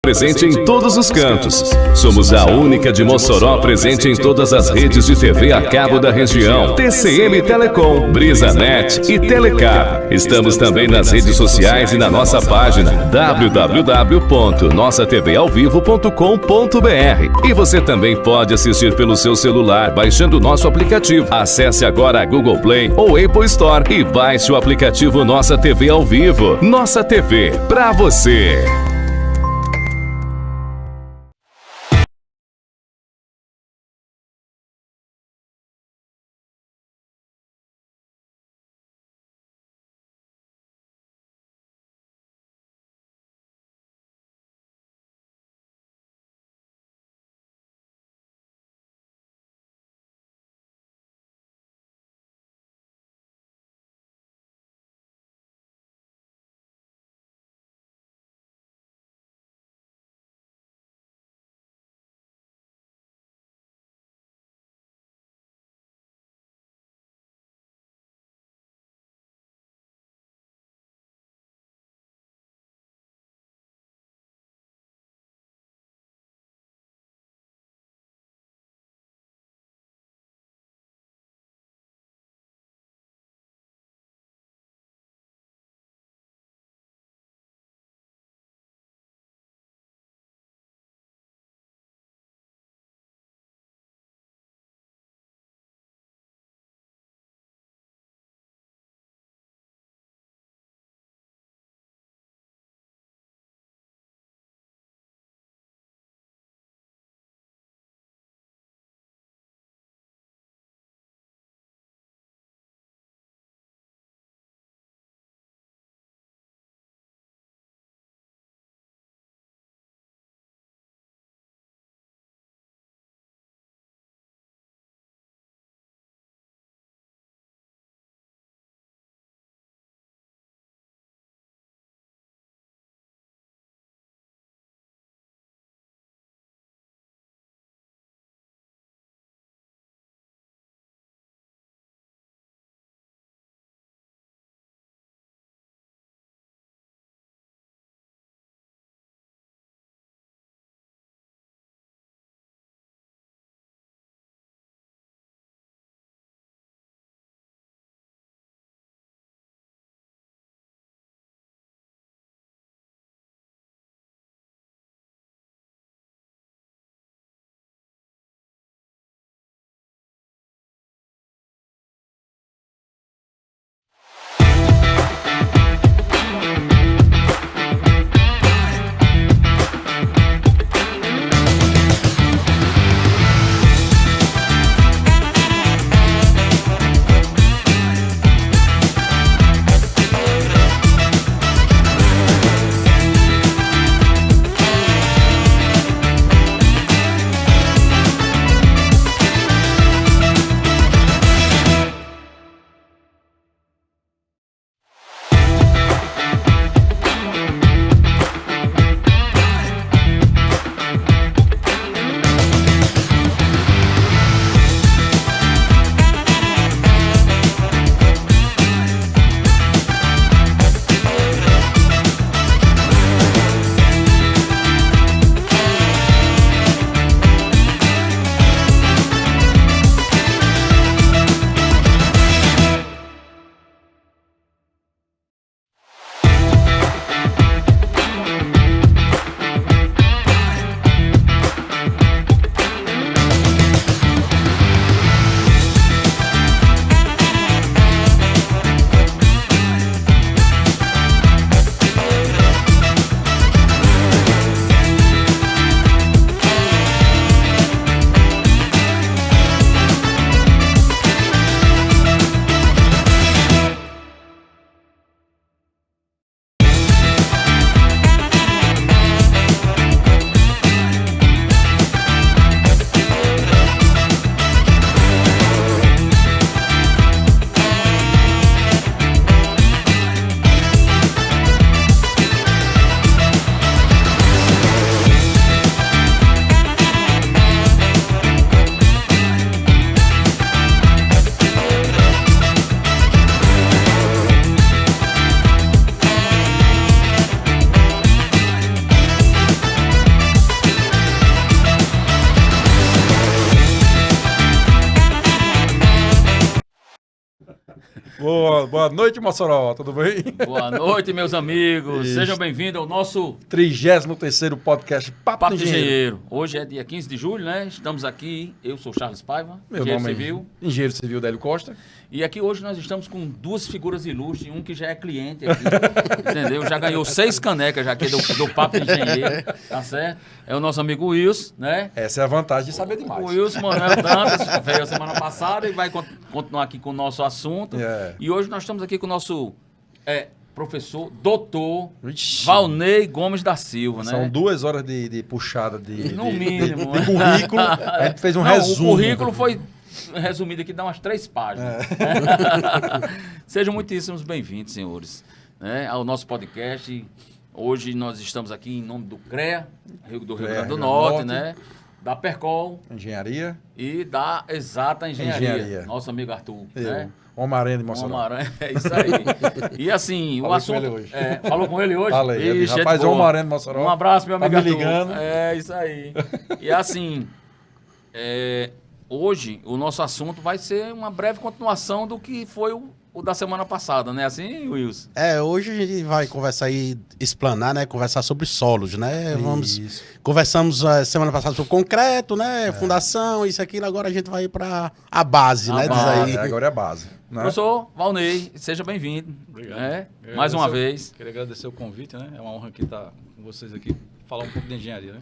presente em todos os cantos. Somos a única de Mossoró presente em todas as redes de TV a cabo da região. TCM Telecom, BrisaNet e Telecab. Estamos também nas redes sociais e na nossa página www.nossaTVAovivo.com.br. E você também pode assistir pelo seu celular baixando o nosso aplicativo. Acesse agora a Google Play ou Apple Store e baixe o aplicativo Nossa TV ao Vivo. Nossa TV, pra você. Boa noite, Mossoró, tudo bem? Boa noite, meus amigos. Sejam bem-vindos ao nosso 33º podcast Papo de Engenheiro. Hoje é dia 15 de julho, né? Estamos aqui, eu sou Charles Paiva, Meu engenheiro nome civil. é Engenheiro Civil Délio Costa. E aqui hoje nós estamos com duas figuras ilustres, um que já é cliente aqui, entendeu? Já ganhou 6 canecas já aqui do Papo de Engenheiro, tá certo? É o nosso amigo Wilson, né? Essa é a vantagem de saber demais. O Wilson Manuel Dantas veio a semana passada e vai continuar aqui com o nosso assunto. E hoje nós estamos aqui com o nosso professor, doutor Valnei Gomes da Silva, né? São 2 horas de puxada no mínimo, de currículo. A gente fez um resumo. O currículo foi resumido aqui, dá umas 3 páginas. Sejam muitíssimos bem-vindos, senhores, né, ao nosso podcast. Hoje nós estamos aqui em nome do CREA, do Rio Grande do Norte, né? Da Percol. Engenharia. E da Exata Engenharia. Nosso amigo Arthur. Né? Omaranha de Mossoró. Omaranha, é isso aí. E assim, o assunto... Com ele hoje. Falou com ele hoje? Falei. Rapaz, Omaranha de Mossoró. Um abraço, meu amigo me Arthur. ligando. É isso aí. E assim, hoje o nosso assunto vai ser uma breve continuação do que foi o da semana passada, né? Assim, Wilson? Hoje a gente vai conversar aí, explanar, né? Conversar sobre solos, né? Conversamos semana passada sobre concreto, né? Fundação, isso, aquilo. Agora a gente vai para a base, né? Agora é a base. Né? Professor Valnei, seja bem-vindo. Obrigado. Mais uma vez. Queria agradecer o convite, né? É uma honra aqui estar com vocês aqui, falar um pouco de engenharia, né?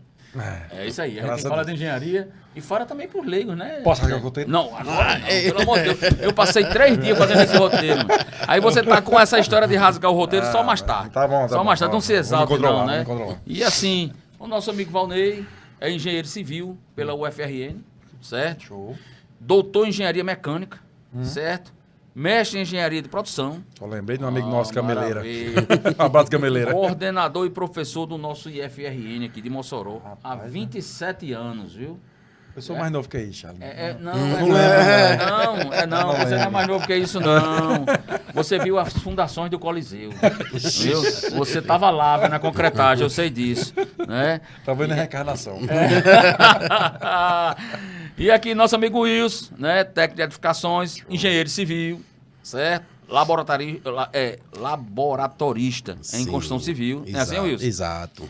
É isso aí, a gente fala de engenharia e fora também por leigos, né? Posso fazer o roteiro? Não, agora não, pelo amor de Deus. Eu passei 3 dias fazendo esse roteiro. Aí você tá com essa história de rasgar o roteiro só mais tarde. Tá bom, só mais tarde, não se exalte não, né? Controlar. E assim, o nosso amigo Valnei é engenheiro civil pela UFRN, certo? Show. Doutor em engenharia mecânica, certo? Mestre em engenharia de produção. Só lembrei de um amigo nosso, Cameleira. Maravilha. Um abraço, Cameleira. Coordenador e professor do nosso IFRN aqui de Mossoró. Há 27 anos, viu? Eu sou mais novo que isso, Charles. Não, Não você não é lembro. mais novo que isso, não. Você viu as fundações do Coliseu, viu? Você estava lá vendo a concretagem, eu sei disso, né? Tá vendo a reencarnação. E aqui nosso amigo Wilson, né? Técnico de edificações, engenheiro civil, certo? Laboratorista em construção civil. É assim, Wilson? Exato.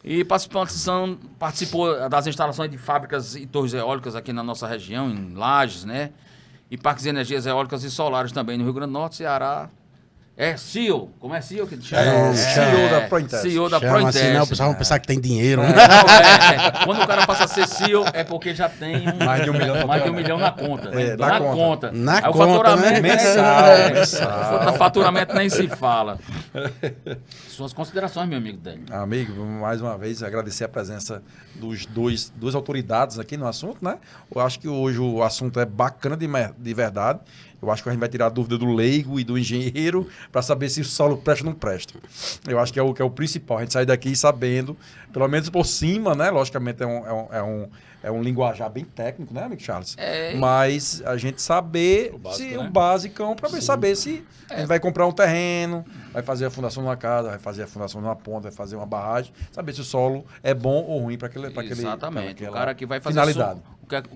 E participou das instalações de fábricas e torres eólicas aqui na nossa região, em Lages, né? E parques de energias eólicas e solares também no Rio Grande do Norte, Ceará. CEO, como é CEO que ele chama? CEO da Prointest. CEO da Chama Prointest. assim, né? O pessoal vai pensar que tem dinheiro, né? Não, quando o cara passa a ser CEO é porque já tem Mais de 1 milhão. mais de 1 milhão na conta. Né? Na conta. Na Aí o conta, faturamento né? Mensal. Faturamento nem se fala. Suas considerações, meu amigo Délio. Amigo, mais uma vez agradecer a presença dos duas autoridades aqui no assunto, né? Eu acho que hoje o assunto é bacana de verdade. Eu acho que a gente vai tirar a dúvida do leigo e do engenheiro para saber se o solo presta ou não presta. Eu acho que é o principal. A gente sair daqui sabendo, pelo menos por cima, né? Logicamente é um linguajar bem técnico, né, amigo Charles? Mas a gente saber o basicão para saber se a gente vai comprar um terreno, vai fazer a fundação de uma casa, vai fazer a fundação de uma ponta, vai fazer uma barragem, saber se o solo é bom ou ruim para aquele. Exatamente. O cara que vai fazer finalidade.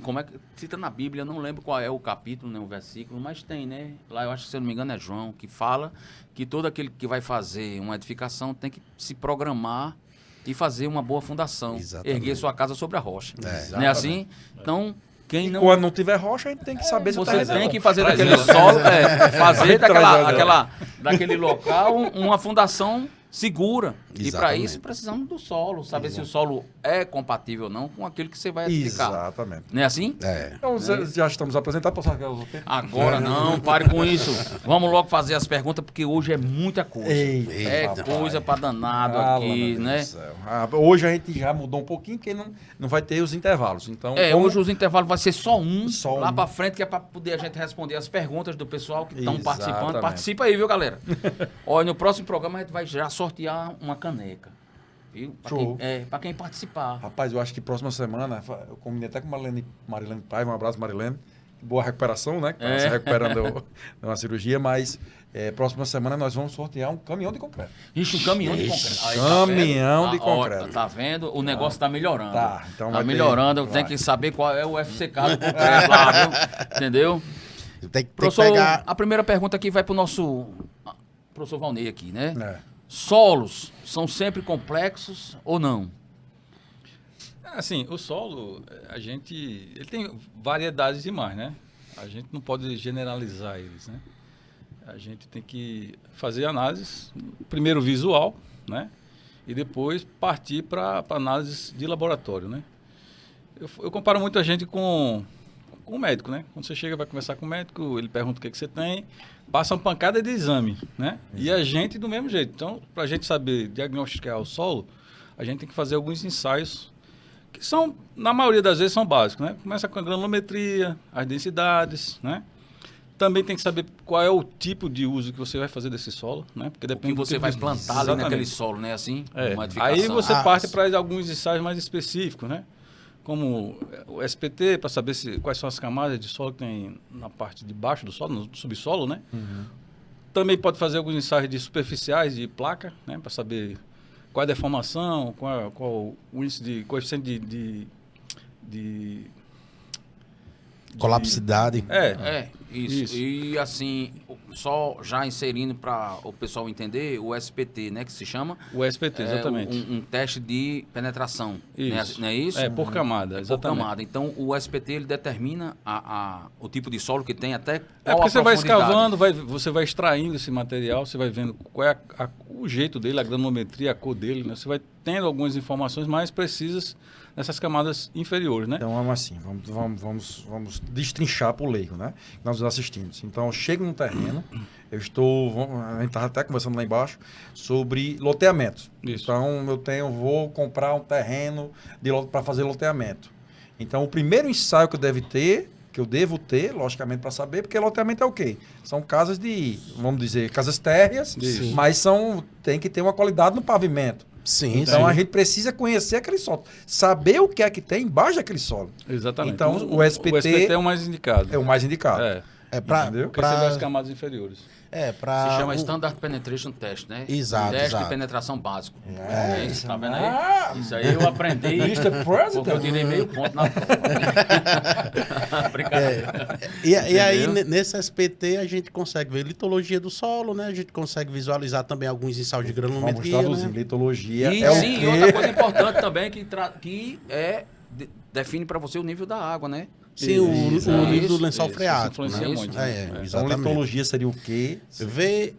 Como é que cita na Bíblia, eu não lembro qual é o capítulo, nem o versículo, mas tem, né? Lá eu acho que, se eu não me engano, é João, que fala que todo aquele que vai fazer uma edificação tem que se programar e fazer uma boa fundação. Exatamente. Erguer sua casa sobre a rocha. Não é assim? Então, quem não... Quando não tiver rocha, a gente tem que saber se o Você terreno é tem bom. que fazer daquele solo, fazer Traz daquele local uma fundação segura. E para Exatamente. isso precisamos do solo, saber se o solo é compatível ou não com aquilo que você vai edificar. Exatamente. Não é assim? Então, já estamos apresentados. Posso sacar o tempo? Agora não, pare com isso. Vamos logo fazer as perguntas, porque hoje é muita coisa. É papai. coisa para danado Ah, aqui, meu Deus né? do céu. Hoje a gente já mudou um pouquinho, porque não vai ter os intervalos. Então, Hoje os intervalos vai ser só um, Só lá um. para frente, que é para poder a gente responder as perguntas do pessoal que estão participando. Exatamente. Participa aí, viu, galera? Olha, no próximo programa a gente vai já sortear uma caneca. Viu? Show. Para quem participar. Rapaz, eu acho que próxima semana, eu combinei até com Marilene Paiva, um abraço, Marilene. Boa recuperação, né? Que tá se recuperando de uma cirurgia, mas próxima semana nós vamos sortear um caminhão de concreto. Ixi, um caminhão de concreto. Aí, Caminhão de ó, concreto. tá vendo? O negócio tá melhorando. Tá, então tá vai ter- melhorando. Eu vai. tenho que saber qual é o FCK do concreto lá, viu? Entendeu? Tem que Professor, pegar... a primeira pergunta aqui vai para o nosso professor Valnei aqui, né? É. Solos são sempre complexos ou não? Assim, o solo, ele tem variedades demais, né? A gente não pode generalizar eles, né? A gente tem que fazer análise, primeiro visual, né? E depois partir para análise de laboratório, né? Eu comparo muito a gente com o médico, né? Quando você chega, vai conversar com o médico, ele pergunta o que você tem, passa uma pancada de exame, né? E a gente do mesmo jeito. Então, para a gente saber diagnosticar o solo, a gente tem que fazer alguns ensaios que são, na maioria das vezes, são básicos, né? Começa com a granulometria, as densidades, né? Também tem que saber qual é o tipo de uso que você vai fazer desse solo, né? Porque depende O que você vai plantar ali naquele solo, né? Assim, É. uma edificação. Aí você parte para alguns ensaios mais específicos, né? Como o SPT, para saber quais são as camadas de solo que tem na parte de baixo do solo, no subsolo, né? Também pode fazer alguns ensaios de superficiais de placa, né? Para saber qual é a deformação, qual o índice de coeficiente de Colapsidade. Isso. E assim, só já inserindo para o pessoal entender, o SPT, né, que se chama? O SPT, exatamente. Um teste de penetração, Isso. não é isso? É, por camada, exatamente. Por camada. Então, o SPT, ele determina o tipo de solo que tem até É qual porque a você vai profundidade. escavando, você vai extraindo esse material, você vai vendo qual é o jeito dele, a granulometria, a cor dele, né? Você vai tendo algumas informações mais precisas nessas camadas inferiores, né? Então, vamos assim, vamos destrinchar para o leigo, né? Nós assistimos. Então, eu chego no terreno, a gente estava até conversando lá embaixo sobre loteamentos. Isso. Então, vou comprar um terreno para fazer loteamento. Então, o primeiro ensaio que eu devo ter, logicamente, para saber, porque loteamento é o quê? São casas vamos dizer, casas térreas, Isso. mas tem que ter uma qualidade no pavimento. Sim, Então sim. a gente precisa conhecer aquele solo, saber o que é que tem embaixo daquele solo. Exatamente. Então o SPT é o mais indicado. é o mais indicado. É pra, Entendeu? Porque você vê as camadas inferiores. pra... Se chama Standard Penetration Test, né? Exato, Teste exato. de penetração básico. É. Isso, tá vendo aí? Isso aí eu aprendi. Mr. President. Porque eu tirei meio ponto na prova. Brincadeira. E aí, Entendeu? nesse SPT, a gente consegue ver litologia do solo, né? A gente consegue visualizar também alguns ensaios de Vamos granulometria, traduzir. né? Litologia E é o sim, quê? outra coisa importante também define para você o nível da água, né? Sim, o nível do Isso, lençol isso freático, influencia né? muito, É, Então exatamente. litologia seria o quê? Ver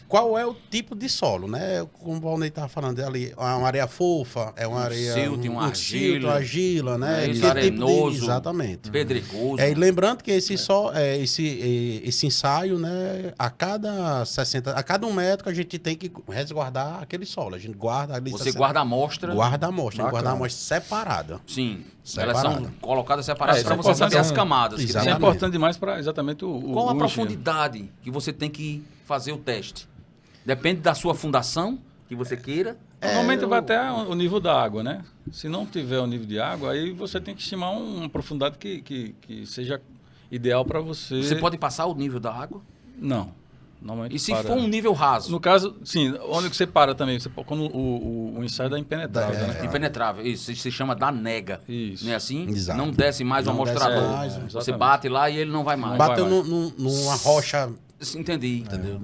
qual é o tipo de solo, né? Como o Valnei estava falando ali, é uma areia fofa, é uma areia... silt, uma silt, argila, argila, né? isso, Que arenoso. Exatamente. Pedregoso. E lembrando que esse ensaio, né, a cada 1 metro a gente tem que resguardar aquele solo. A gente guarda ali. Você guarda a amostra. Guarda a amostra, Bacana. guarda a amostra separada. Sim. Separada. Elas são colocadas separadas É, para isso você é saber importante. as camadas. que Isso é Exatamente. tem. importante demais para exatamente o Qual a o profundidade que você tem que fazer o teste? Depende da sua fundação que você queira. Normalmente vai até o nível da água, né? Se não tiver o nível de água, aí você tem que estimar uma profundidade que seja ideal para você. Você pode passar o nível da água? Não. Normalmente E se para. for um nível raso? No caso, sim, onde que você para também? Quando o ensaio dá impenetrável, né? Impenetrável. Isso se chama da nega. Isso. Não é assim? Exato. Não desce mais o Não desce amostrador. mais, Você exatamente. bate lá e ele não vai mais. Bateu vai. numa rocha. Entendi. Entendeu?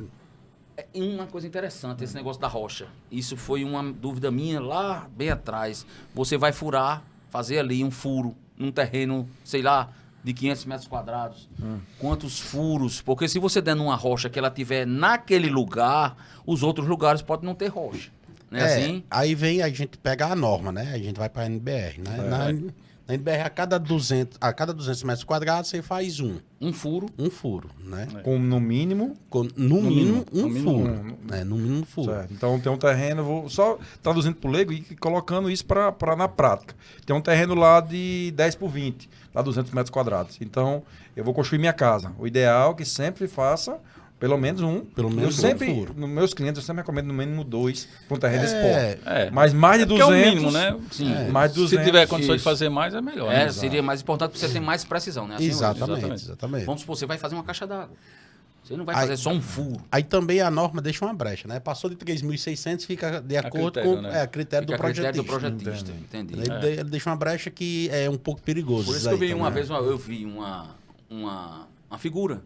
É uma coisa interessante, esse negócio da rocha. Isso foi uma dúvida minha lá bem atrás. Você vai furar, fazer ali um furo num terreno, sei lá, de 500 metros quadrados. Quantos furos? Porque se você der numa rocha que ela tiver naquele lugar, os outros lugares podem não ter rocha. Não é assim? Aí a gente pega a norma, né? A gente vai para a NBR, né? Na NBR, a cada 200 metros quadrados, você faz Um furo. um furo, né? Com no mínimo. No mínimo, um no mínimo furo. No mínimo um furo. Certo. Então tem um terreno, vou só traduzindo para o leigo e colocando isso para na prática. Tem um terreno lá de 10 por 20, lá 200 metros quadrados. Então eu vou construir minha casa. O ideal é que sempre faça pelo menos um. Pelo menos eu sempre, um furo. nos meus clientes, eu sempre recomendo no mínimo 2 para um terreno desse É. porte. É. Mas mais de Porque é 200. o mínimo, né? Sim. Mais de 200. Se tiver condições de isso. fazer mais, é melhor. É, né? seria mais importante para você ter mais precisão, né? Assim, Exatamente, Exatamente. exatamente. Vamos supor, você vai fazer uma caixa d'água. Você não vai Aí- fazer só um furo. Aí também a norma deixa uma brecha, né? Passou de 3.600, fica de acordo critério, com né? a critério Fica do a critério projetista. do projetista. Entendi. Ele deixa uma brecha que é um pouco perigoso. Por isso que eu vi uma vez, eu vi uma figura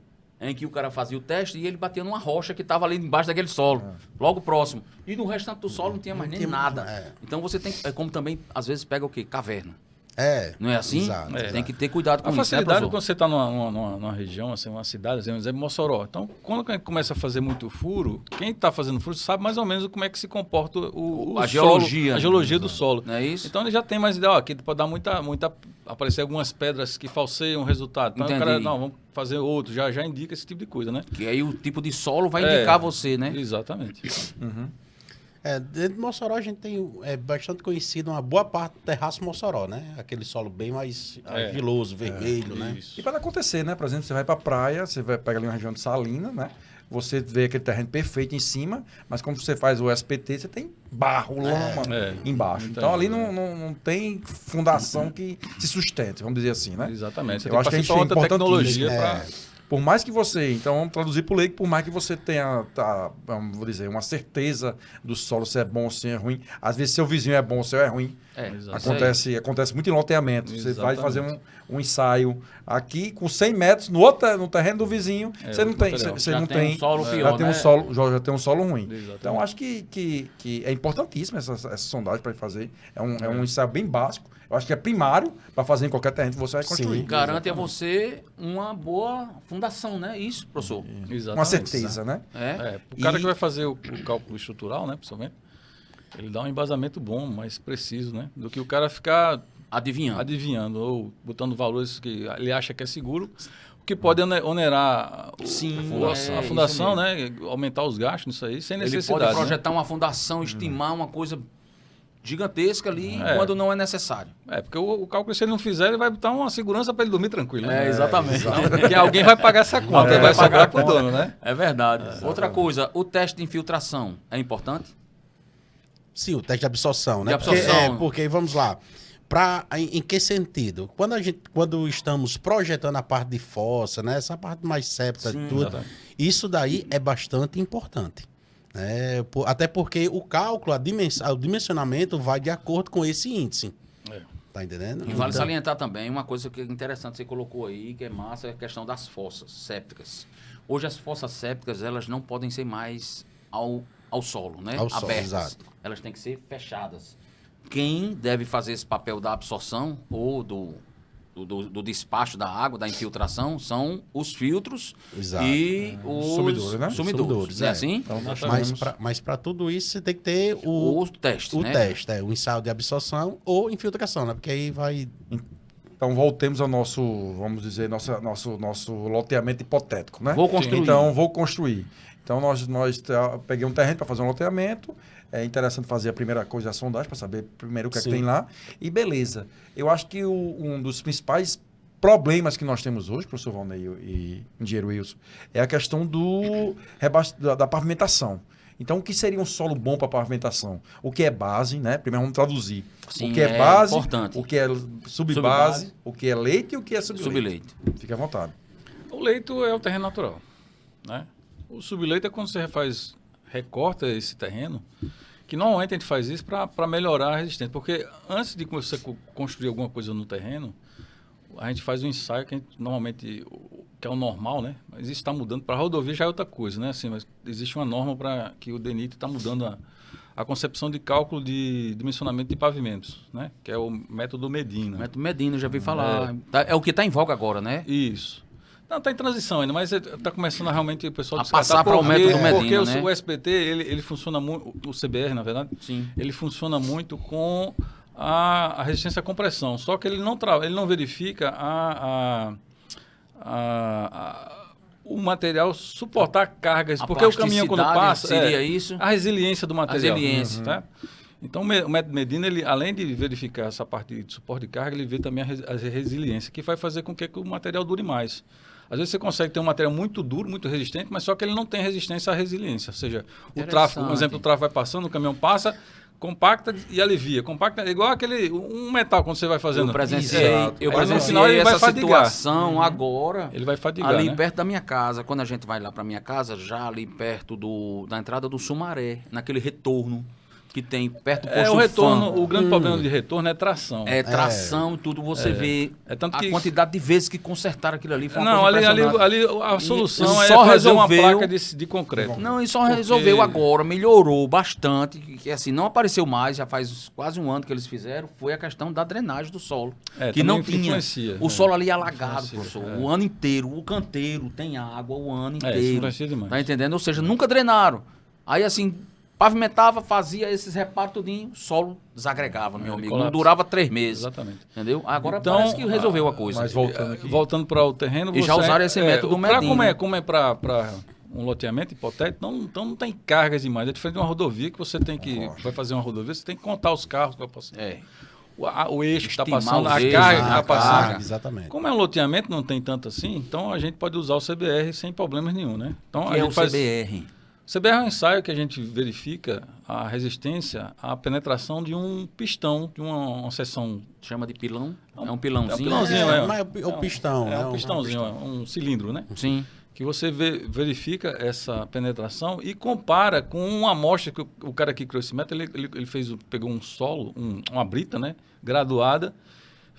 em que o cara fazia o teste e ele batia numa rocha que estava ali embaixo daquele solo, logo próximo. E no restante do solo não tinha mais nem nada. Então você tem, como também, às vezes, pega o quê? Caverna. Não é assim? Exato, Tem que ter cuidado com A isso, facilidade né, quando você está numa região, assim, uma cidade, assim, por exemplo, Mossoró. Então, quando a gente começa a fazer muito furo, quem está fazendo furo sabe mais ou menos como é que se comporta A solo, geologia. a geologia do solo. Não é isso? Então ele já tem mais ideia, ó, aqui pode dar muita aparecer algumas pedras que falseiam o resultado. Então o cara, Entendi. não, vamos fazer outro, já indica esse tipo de coisa, né? Que aí o tipo de solo vai indicar você, né? Exatamente. Dentro de Mossoró a gente tem bastante conhecido uma boa parte do terraço Mossoró, né? Aquele solo bem mais argiloso, vermelho, né? Isso. E pode acontecer, né? Por exemplo, você vai pra praia, você vai pegar ali uma região de Salina, né? Você vê aquele terreno perfeito em cima, mas quando você faz o SPT, você tem barro, lama embaixo. Entendi. Então ali não tem fundação que se sustente, vamos dizer assim, né? Exatamente. Você Eu tem acho que a passar gente pra tem outra tecnologia importantíssimo. para... Por mais que você, então vamos traduzir para o leigo, por mais que você tenha, vou dizer, uma certeza do solo se é bom ou se é ruim, às vezes seu vizinho é bom, o seu é ruim. Acontece muito em loteamento. Você vai fazer um ensaio aqui com 100 metros no terreno do vizinho, você não tem, você Já não tem tem, um solo já pior, tem né? já tem um solo ruim. Exatamente. Então acho que é importantíssima essa sondagem para fazer. É um ensaio bem básico. Eu acho que é primário para fazer em qualquer terreno que você vai construir. Garante a você uma boa fundação, né? Isso, professor. Exatamente. Uma certeza, né? O cara que vai fazer o cálculo estrutural, né, principalmente, ele dá um embasamento bom, mais preciso, né? Do que o cara ficar adivinhando ou botando valores que ele acha que é seguro, o que pode onerar a fundação, né? Aumentar os gastos nisso aí, sem Ele necessidade. pode projetar uma fundação, estimar uma coisa gigantesca ali quando não é necessário. Porque o cálculo, se ele não fizer, ele vai botar uma segurança para ele dormir tranquilo. Né? Exatamente. Porque alguém vai pagar essa conta, vai pagar para o dono, né? É verdade. Outra coisa, o teste de infiltração é importante? Sim, o teste de absorção, né? De absorção. Porque vamos lá. Em que sentido? Quando estamos projetando a parte de fossa, né? Essa parte mais séptica e tudo, isso daí é bastante importante. Até porque o cálculo, o dimensionamento vai de acordo com esse índice. Tá entendendo? E vale salientar também uma coisa que é interessante, você colocou aí, que é massa, é a questão das fossas sépticas. Hoje as fossas sépticas, elas não podem ser mais ao solo, né? Ao solo, abertas. exato. Elas têm que ser fechadas. Quem deve fazer esse papel da absorção ou do despacho da água, da infiltração, são os filtros Exato. E os Sumidores, né? Sumidores, é assim? Então, Mas para tudo isso, você tem que ter O teste, o né? teste, o ensaio de absorção ou infiltração, né? Porque aí vai... Então voltemos ao nosso, vamos dizer, nosso loteamento hipotético, né? Vou construir. Então vou construir. Então peguei um terreno para fazer um loteamento. É interessante fazer a primeira coisa, a sondagem, para saber primeiro o que é que tem lá. E beleza. Eu acho que um dos principais problemas que nós temos hoje, professor Valnei e engenheiro Wilson, é a questão da pavimentação. Então, o que seria um solo bom para pavimentação? O que é base, né? Primeiro vamos traduzir. Sim, o que é base, importante. o que é subbase, o que é leite e o que é subleite. Fique à vontade. O leito é o terreno natural, né? O subleito é quando você recorta esse terreno, que normalmente a gente faz isso para melhorar a resistência. Porque antes de você construir alguma coisa no terreno, a gente faz um ensaio que a gente normalmente, que é o normal, né? Mas isso está mudando. Para a rodovia já é outra coisa, né? Assim, mas existe uma norma para que o DENIT está mudando a concepção de cálculo de dimensionamento de pavimentos, né? Que é o método Medina. Método Medina, já vi falar. É o que está em voga agora, né? Isso. Não, está em transição ainda, mas está começando realmente o pessoal a passar para o método Medina, porque né? o SPT, ele funciona muito, o CBR, na verdade, Sim. ele funciona muito com a resistência à compressão, só que ele não verifica o material suportar cargas, porque o caminhão quando passa... seria isso? A resiliência do material. A resiliência. Tá? Então, o método Medina, ele, além de verificar essa parte de suporte de carga, ele vê também a resiliência, que vai fazer com que o material dure mais. Às vezes você consegue ter um material muito duro, muito resistente, mas só que ele não tem resistência à resiliência. Ou seja, o tráfego, por exemplo, o tráfego vai passando, o caminhão passa, compacta e alivia. Compacta é igual um metal quando você vai fazendo. Eu presenciei no final ele vai fadigar. Situação agora. Ele vai fadigar, ali né? perto da minha casa. Quando a gente vai lá para minha casa, já ali perto da entrada do Sumaré, naquele retorno. que tem perto do É, posto o retorno, Fam. o grande problema de retorno é tração. É tração, tudo, você vê tanto a que- quantidade de vezes que consertaram aquilo ali. Foi uma Não, coisa ali impressionante. a solução E é só fazer uma resolveu- placa de concreto. Não, e só Porque- resolveu agora, melhorou bastante, que assim, não apareceu mais, já faz quase um ano que eles fizeram, foi a questão da drenagem do solo. É, que não também tinha. influencia, O solo ali é alagado, Influencia, professor, é. o ano inteiro, o canteiro tem água o ano isso inteiro. influencia demais. Tá entendendo? Ou seja, nunca drenaram. Aí assim, pavimentava, fazia esses reparos tudinho, o solo desagregava, meu amigo. Não colapsa. durava 3 meses. Exatamente. Entendeu? Agora Então, parece que resolveu a coisa. Mas voltando aqui. Voltando para o terreno, E já usaram esse método Medina. Como é para um loteamento hipotético, então não tem cargas demais. É diferente de uma rodovia que você tem que... Vai fazer uma rodovia, você tem que contar os carros que vai passar. É. O eixo que está Estimar passando, os a eixos, carga que a está passando. carga. Exatamente. Como é um loteamento, não tem tanto assim, então a gente pode usar o CBR sem problemas nenhum, né? Então, Que a é gente o faz... CBR. O CBR é um ensaio que a gente verifica a resistência à penetração de um pistão, de uma seção. Chama de pilão. É um pilãozinho. É um pilãozinho, É, é. mas é o pistão, É né? um pistãozinho, um cilindro, né? Sim. Que você verifica essa penetração e compara com uma amostra que o cara que criou esse método, ele pegou um solo, uma brita, né? Graduada,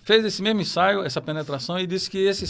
fez esse mesmo ensaio, essa penetração, e disse que esse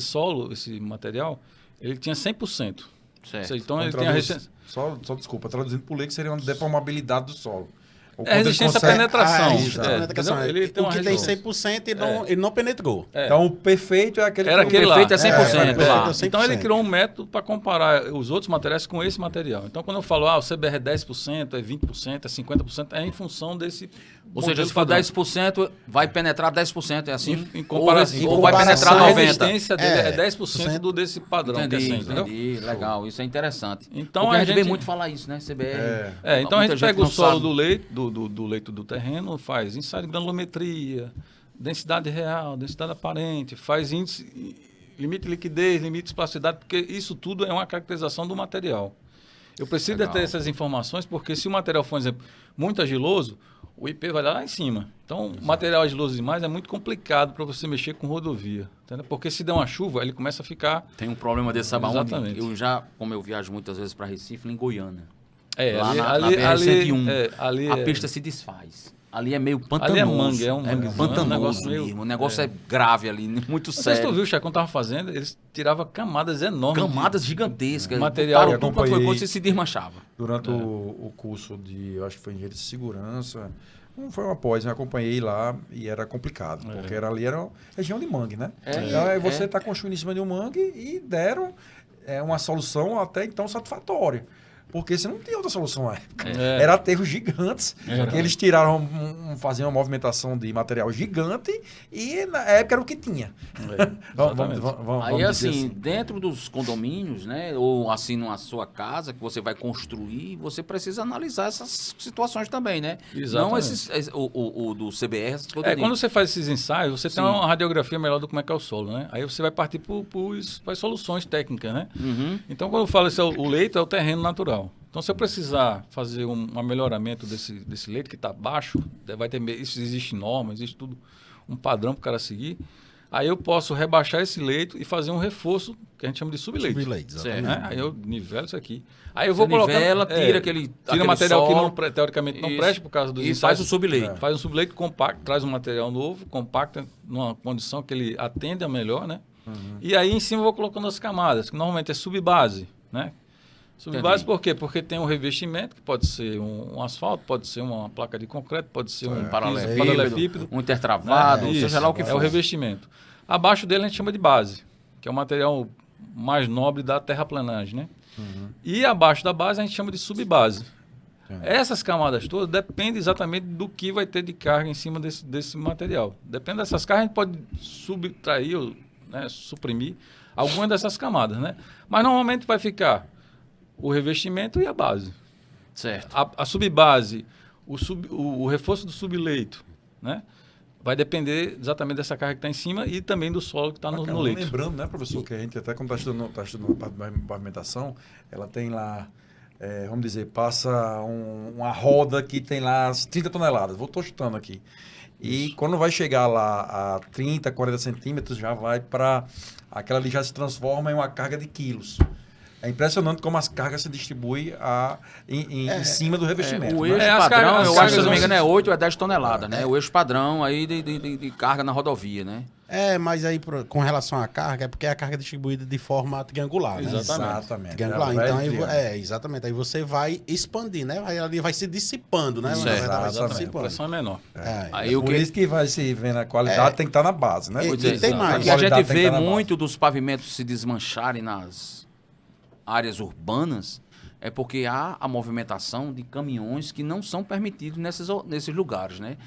solo, esse material, ele tinha 100%. Certo. Ou seja, então ele Então, tem a resistência. Só desculpa, traduzindo por lei, que seria uma deformabilidade do solo. Ou É quando ele resistência à consegue- penetração. resistência à É, penetração. entendeu? Ele tem O uma que tem resistência. 100% ele não penetrou. Então, o perfeito é aquele Era que aquele lá. perfeito é 100% É, lá. é. Então ele criou um método para comparar os outros materiais com esse material. Então quando eu falo, o CBR é 10%, é 20%, é 50%, é em função desse. Ou seja, modelo se for padrão. 10%, vai penetrar 10%, é assim? Em comparação, ou vai penetrar a 90%. resistência dele é É, 10% do desse padrão. que é Entendi, 100, entendeu? entendi. Legal, isso é interessante. Então, Porque a a gente vê gente- muito falar isso, né? CBR. Então a Muita gente pega o não solo sabe. do leito, do leito do terreno, faz ensaio de granulometria, densidade real, densidade aparente, faz índice, limite de liquidez, limite de plasticidade, porque isso tudo é uma caracterização do material. Eu preciso Legal. ter essas informações, porque se o material for, por exemplo, muito argiloso, o IP vai lá em cima. Então, material argiloso demais é muito complicado para você mexer com rodovia. Entendeu? Porque se der uma chuva, ele começa a ficar... Tem um problema desse, sabe aonde? Exatamente. Eu já, como eu viajo muitas vezes para Recife, em Goiânia. É, Lá ali, na ali, BR-101. ali a é- pista se desfaz. Ali é meio pantanoso. Ali é mangue, é um manguezão, pantanoso é um negócio meio- mesmo. O negócio é grave ali, muito Não sei se tu sério. viu, o Chacon estava fazendo, eles tiravam camadas enormes. Camadas gigantescas. Material. Botaram Eu tudo quanto foi acompanhei- coisa e se desmanchava. Durante o curso de, eu acho que foi engenharia de segurança, não foi uma pós, eu acompanhei lá e era complicado, porque ali era uma região de mangue, né? Então aí você está construindo em cima de um mangue e deram uma solução até então satisfatória. Porque você não tinha outra solução na época. Era aterros gigantes, que eles tiraram, faziam uma movimentação de material gigante e na época era o que tinha. Vamos Aí, dizer assim, dentro dos condomínios, né? Ou assim, na sua casa que você vai construir, você precisa analisar essas situações também, né? Exatamente. Não o do CBR, essas coisas. Quando você faz esses ensaios, você tem Sim. uma radiografia melhor do como é que é o solo, né? Aí você vai partir para as soluções técnicas, né? Uhum. Então, quando eu falo isso, o leito é o terreno natural. Então, se eu precisar fazer um melhoramento desse leito que está baixo, vai ter, isso existe norma, existe tudo, um padrão para o cara seguir. Aí eu posso rebaixar esse leito e fazer um reforço que a gente chama de subleito. Subleito, exatamente. Né? Aí eu nivelo isso aqui. Aí eu vou Você colocar... nivela, tira aquele material que solo, teoricamente não isso, presta por causa dos e ensaios. faz o subleito. Faz um subleito compacto, traz um material novo, compacto, numa condição que ele atenda melhor, né? E aí em cima eu vou colocando as camadas, que normalmente é subbase, né? Subbase Entendi. por quê? Porque tem um revestimento, que pode ser um asfalto, pode ser uma placa de concreto, pode ser um Paralelepípedo, um intertravado, Isso, seja lá o que é for. o revestimento. Abaixo dele a gente chama de base, que é o material mais nobre da terraplanagem, né? E abaixo da base a gente chama de subbase. Essas camadas todas dependem exatamente do que vai ter de carga em cima desse material. Depende dessas cargas, a gente pode subtrair, ou, né, suprimir algumas dessas camadas, né? Mas normalmente vai ficar o revestimento e a base. Certo. A subbase, o reforço do subleito, né? Vai depender exatamente dessa carga que está em cima e também do solo que está no leito. Lembrando, né, professor, que a gente até quando está estudando a pavimentação, ela tem lá, vamos dizer, passa uma roda que tem lá as 30 toneladas. Estou chutando aqui. E quando vai chegar lá a 30, 40 centímetros, já vai para... Aquela ali já se transforma em uma carga de quilos. É impressionante como as cargas se distribuem em cima do revestimento. O né? eixo as padrão, cargas- eu as acho, se cargas não me não engano, é 8 ou é 10 toneladas, né? O eixo padrão aí de carga na rodovia, né? Mas aí com relação à carga, é porque a carga é distribuída de forma triangular, né? Exatamente. Triangular. Ela vai Então, aí, triângulo. exatamente. Aí você vai expandir, né? Aí ali vai se dissipando, né? Certo. Na verdade, vai se Exatamente. A dissipando. pressão é menor. Aí o Por que... isso que vai se vendo a qualidade, tem que estar na base, né? E- Porque tem mais. O que a qualidade gente tem que vê estar na base. muito dos pavimentos se desmancharem nas áreas urbanas é porque há a movimentação de caminhões que não são permitidos nesses lugares, né?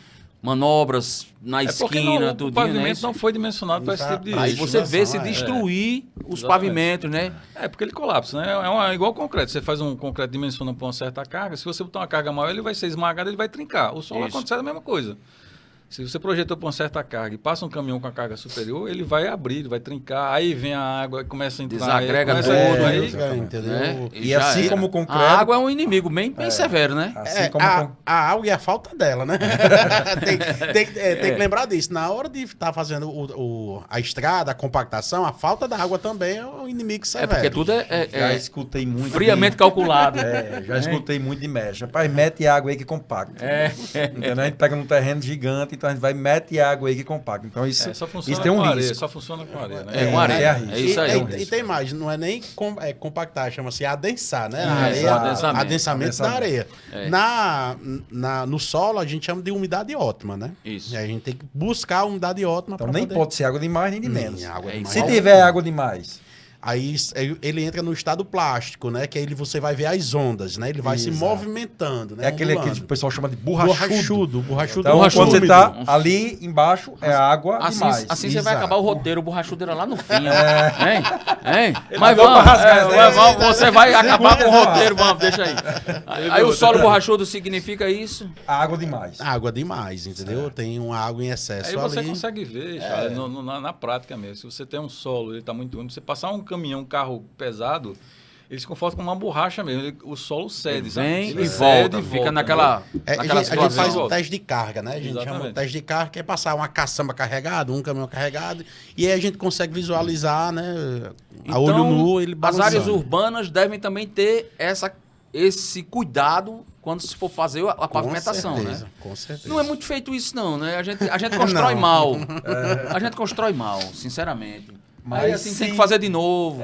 Manobras na É porque esquina, o tudo, pavimento né? não foi dimensionado para esse tipo de Aí risco. você vê se é. destruir os Exatamente. pavimentos, né? É, porque ele colapsa, né? Igual concreto. Você faz um concreto dimensionando para uma certa carga, se você botar uma carga maior, ele vai ser esmagado, ele vai trincar. O solo Isso. acontece a mesma coisa. Se você projetou para uma certa carga e passa um caminhão com a carga superior, ele vai abrir, ele vai trincar, aí vem a água, começa a entrar... Desagrega aí tudo, começa a- aí, entendeu? né? E já assim era. como o concreto- A água é um inimigo bem severo, né? Assim como a água e a falta dela, né? tem que lembrar disso. Na hora de estar fazendo a estrada, a compactação, a falta da água também é um inimigo É severo. porque tudo já escutei muito. friamente calculado. Já escutei muito de mexe. Rapaz, mete água aí que compacta. Entendeu? A gente pega num terreno gigante, então a gente vai e mete água aí que compacta. Então isso, Só funciona isso tem um com areia, risco. só funciona com areia, né? É, com areia. risco. É isso aí. E tem mais, não é nem compactar, chama-se adensar, né? A Isso, areia, adensamento. adensamento da areia. É. No solo, a gente chama de umidade ótima, né? Isso. E aí a gente tem que buscar a umidade ótima Então para nem pode ser água demais nem de menos. água É demais. Se tiver água demais, Aí ele entra no estado plástico, né? Que aí você vai ver as ondas, né? Ele vai se Exato. movimentando, né? é aquele ondulando. que o pessoal chama de borrachudo. Borrachudo. Então, Borrachudo. quando você úmido. tá ali embaixo, é água demais. Assim você vai Exato. acabar o roteiro, o borrachudeira lá no fim. Hein? Mas mandou vamos, pra rasgar essa você vai acabar com o essa. roteiro, vamos, deixa aí. Aí o solo borrachudo significa isso? Água demais. Água demais, entendeu? Tem uma água em excesso Aí você ali. consegue ver, Charles, na prática mesmo. Se você tem um solo, ele está muito úmido, você passar um caminhão, um carro pesado, ele se conforta com uma borracha mesmo. O solo cede, sabe? Vem Ele e cede volta, fica naquela A naquela gente faz situação. o teste de carga, né? A gente chama Exatamente. o teste de carga, que é passar uma caçamba carregada, um caminhão carregado, e aí a gente consegue visualizar, né? A olho nu, ele as balançando. áreas urbanas devem também ter esse cuidado quando se for fazer a pavimentação, né? Com certeza. Não é muito feito isso, não, né? A gente constrói Não. mal. A gente constrói mal, sinceramente. Mas Mas assim, se- tem que fazer de novo.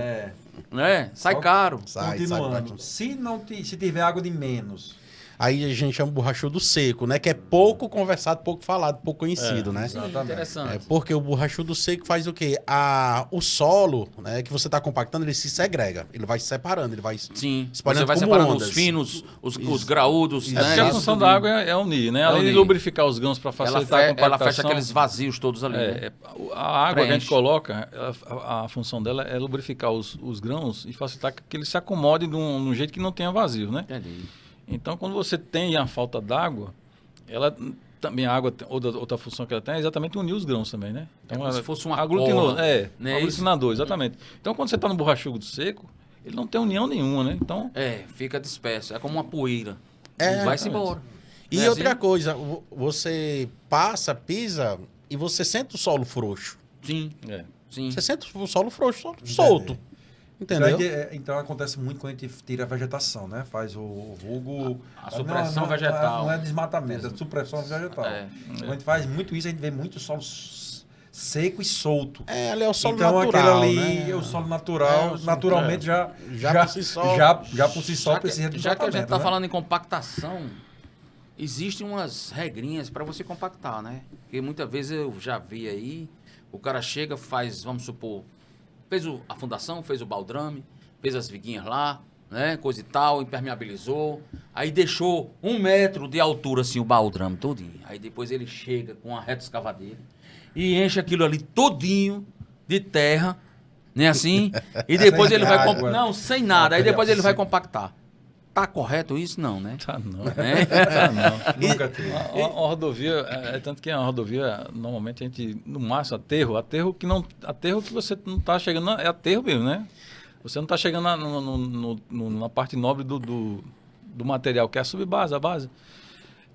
Né? Sai caro. Sai Continuando. bastante. Se tiver água de menos, Aí a gente chama borrachudo seco, né? Que é pouco conversado, pouco falado, pouco conhecido, né? Interessante. É porque o borrachudo seco faz o quê? O solo, né, que você está compactando, ele se segrega. Ele vai se separando, ele vai Sim, espalhando você vai como separando ondas. os finos, os graúdos, É né? porque a Isso função tudo. da água é unir, né? Além de unir. lubrificar os grãos para Ela, facilitar a compactação. ela fecha aqueles vazios todos ali. né? A água que a Preenche. gente coloca, a função dela é lubrificar os grãos e facilitar que eles se acomodem de um jeito que não tenha vazio, né? Entendi. Então, quando você tem a falta d'água, ela também a água, outra função que ela tem é exatamente unir os grãos também, né? Então, como ela se fosse uma aglutinador, cola, né? aglutinador, exatamente. Então, quando você está no borrachudo seco, ele não tem união nenhuma, né? Então, Fica disperso. É como uma poeira. É, Vai-se embora. E Não é outra assim? coisa, você passa, pisa e você sente o solo frouxo. Sim, é. sim. Você sente o solo frouxo, solto. Entendeu? Então acontece muito quando a gente tira a vegetação, né? Faz o vulgo... A supressão vegetal. Não é desmatamento, é supressão vegetal. Quando a gente faz muito isso, a gente vê muito solo seco e solto. Ali é o solo então natural, aquele ali né? é o solo natural, É, o solo- naturalmente já Já por si só. já por si só precisa de Já que a gente tratamento, está né? falando em compactação, existem umas regrinhas para você compactar, né? Porque muitas vezes eu já vi aí, o cara chega, faz, vamos supor, fez a fundação, fez o baldrame, fez as viguinhas lá, né? Coisa e tal, impermeabilizou, aí deixou 1 metro de altura, assim, o baldrame todinho. Aí depois ele chega com a reta escavadeira e enche aquilo ali todinho de terra, né? Assim, e depois Sem ele vai... água. Não, sem nada. Aí depois ele vai compactar. Tá correto isso? Não, né? Tá não. Né? Tá não. Nunca teve. Uma rodovia, tanto que a rodovia, normalmente a gente, no máximo, aterro que você não está chegando, é aterro mesmo, né? Você não está chegando na parte nobre do material, que é a subbase, a base.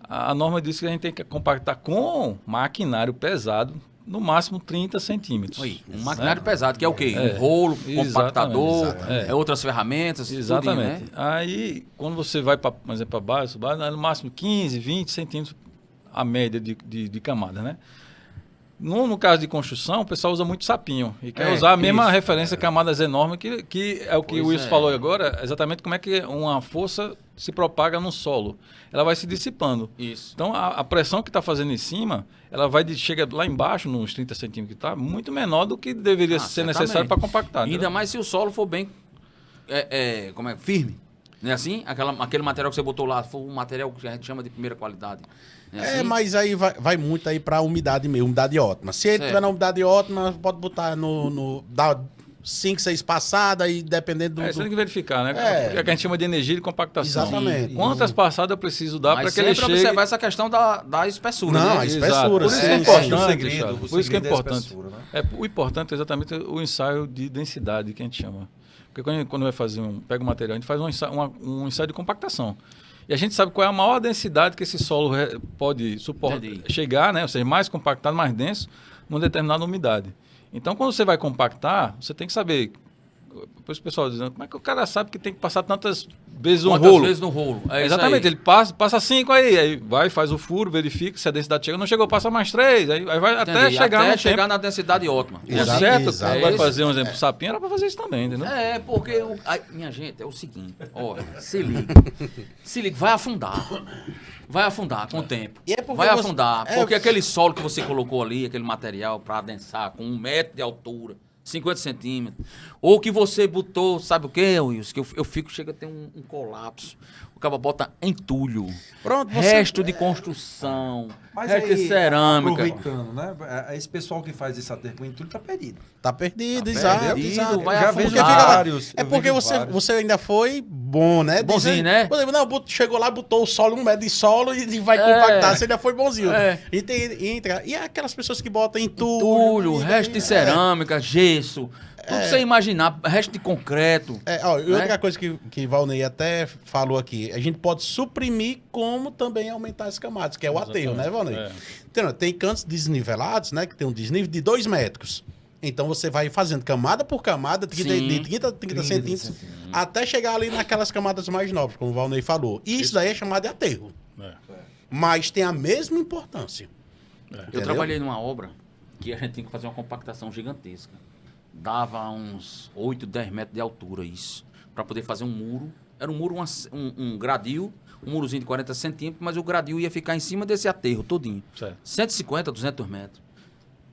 A norma diz que a gente tem que compactar com maquinário pesado, no máximo 30 centímetros. Aí, um maquinário pesado, que é o quê? Um rolo, compactador, outras ferramentas, Exatamente. tudinho, né? Aí, quando você vai, por exemplo, para baixo, no máximo 15, 20 centímetros a média de camada, né? No caso de construção, o pessoal usa muito sapinho e quer usar a mesma referência, camadas enormes, que é o que o Wilson falou agora, exatamente como é que uma força se propaga no solo. Ela vai se dissipando. Isso. Então, a pressão que está fazendo em cima, ela chega lá embaixo, nos 30 centímetros que está, muito menor do que deveria ser certamente. necessário para compactar. Ainda entendeu? mais se o solo for bem firme. Não é assim? Aquele material que você botou lá foi um material que a gente chama de primeira qualidade. Não é assim? Mas aí vai muito aí pra umidade mesmo, umidade ótima. Se ele tiver na umidade ótima, pode botar dá 5, 6 passadas e dependendo Você tem que verificar, né? É. O que a gente chama de energia de compactação. Exatamente. Quantas passadas eu preciso dar para Mas que ele sempre chegue... observar essa questão da espessura. Não, né? a Exato. espessura. Por isso que é sim, importante, sim. Thiago. O Por isso que é segredo é a importante. espessura, né? O importante é exatamente o ensaio de densidade que a gente chama. Porque quando vai fazer pega o material, a gente faz um ensaio de compactação. E a gente sabe qual é a maior densidade que esse solo pode suportar, chegar, né? Ou seja, mais compactado, mais denso, numa determinada umidade. Então, quando você vai compactar, você tem que saber. Depois o pessoal dizendo, como é que o cara sabe que tem que passar tantas vezes no Quantas rolo? vezes no rolo? É Exatamente, isso aí. ele passa 5 aí vai, faz o furo, verifica se a densidade chega. Não chegou, passa mais 3, aí vai até Entendi. chegar Até no chegar tempo. na densidade ótima. Exato, Certo? exato. Quando vai fazer um exemplo do sapinho, era para fazer isso também, entendeu? Porque, minha gente, é o seguinte, olha, se liga, vai afundar. Vai afundar com o tempo. E é porque vai você- afundar, porque aquele solo que você colocou ali, aquele material para adensar com 1 metro de altura, 50 centímetros, ou que você botou, sabe o que, Wilson? Que eu fico, chega a ter um colapso. O cara bota entulho, Pronto, resto de construção, Mas resto de aí, cerâmica. aproveitando, né? Esse pessoal que faz esse aterro com entulho tá perdido. Tá perdido, Tá exato, perdido, exato. vai Eu já afundar. vejo Porque fica lá- vários. É eu porque vejo você, vários. você ainda foi bom, né? Bonzinho, Dizendo- né? Por exemplo, não, chegou lá, botou o solo, 1 metro de solo e vai compactar. Você ainda foi bonzinho. É. E aquelas pessoas que botam entulho. Entulho, e- resto de cerâmica, gesso, tudo que você imaginar, resto de concreto. E outra coisa que Valnei até falou aqui, a gente pode suprimir como também aumentar as camadas, que é o aterro, né, Valnei? Então, tem cantos desnivelados, né, que tem um desnível de 2 metros. Então você vai fazendo camada por camada, de 30 centímetros, até chegar ali naquelas camadas mais novas, como o Valnei falou. Isso daí é chamado de aterro. Mas tem a mesma importância. Eu Entendeu? trabalhei numa obra que a gente tinha que fazer uma compactação gigantesca. Dava uns 8, 10 metros de altura isso, para poder fazer um muro. Era um muro, um gradil, um murozinho de 40 centímetros, mas o gradil ia ficar em cima desse aterro todinho. Certo. 150, 200 metros.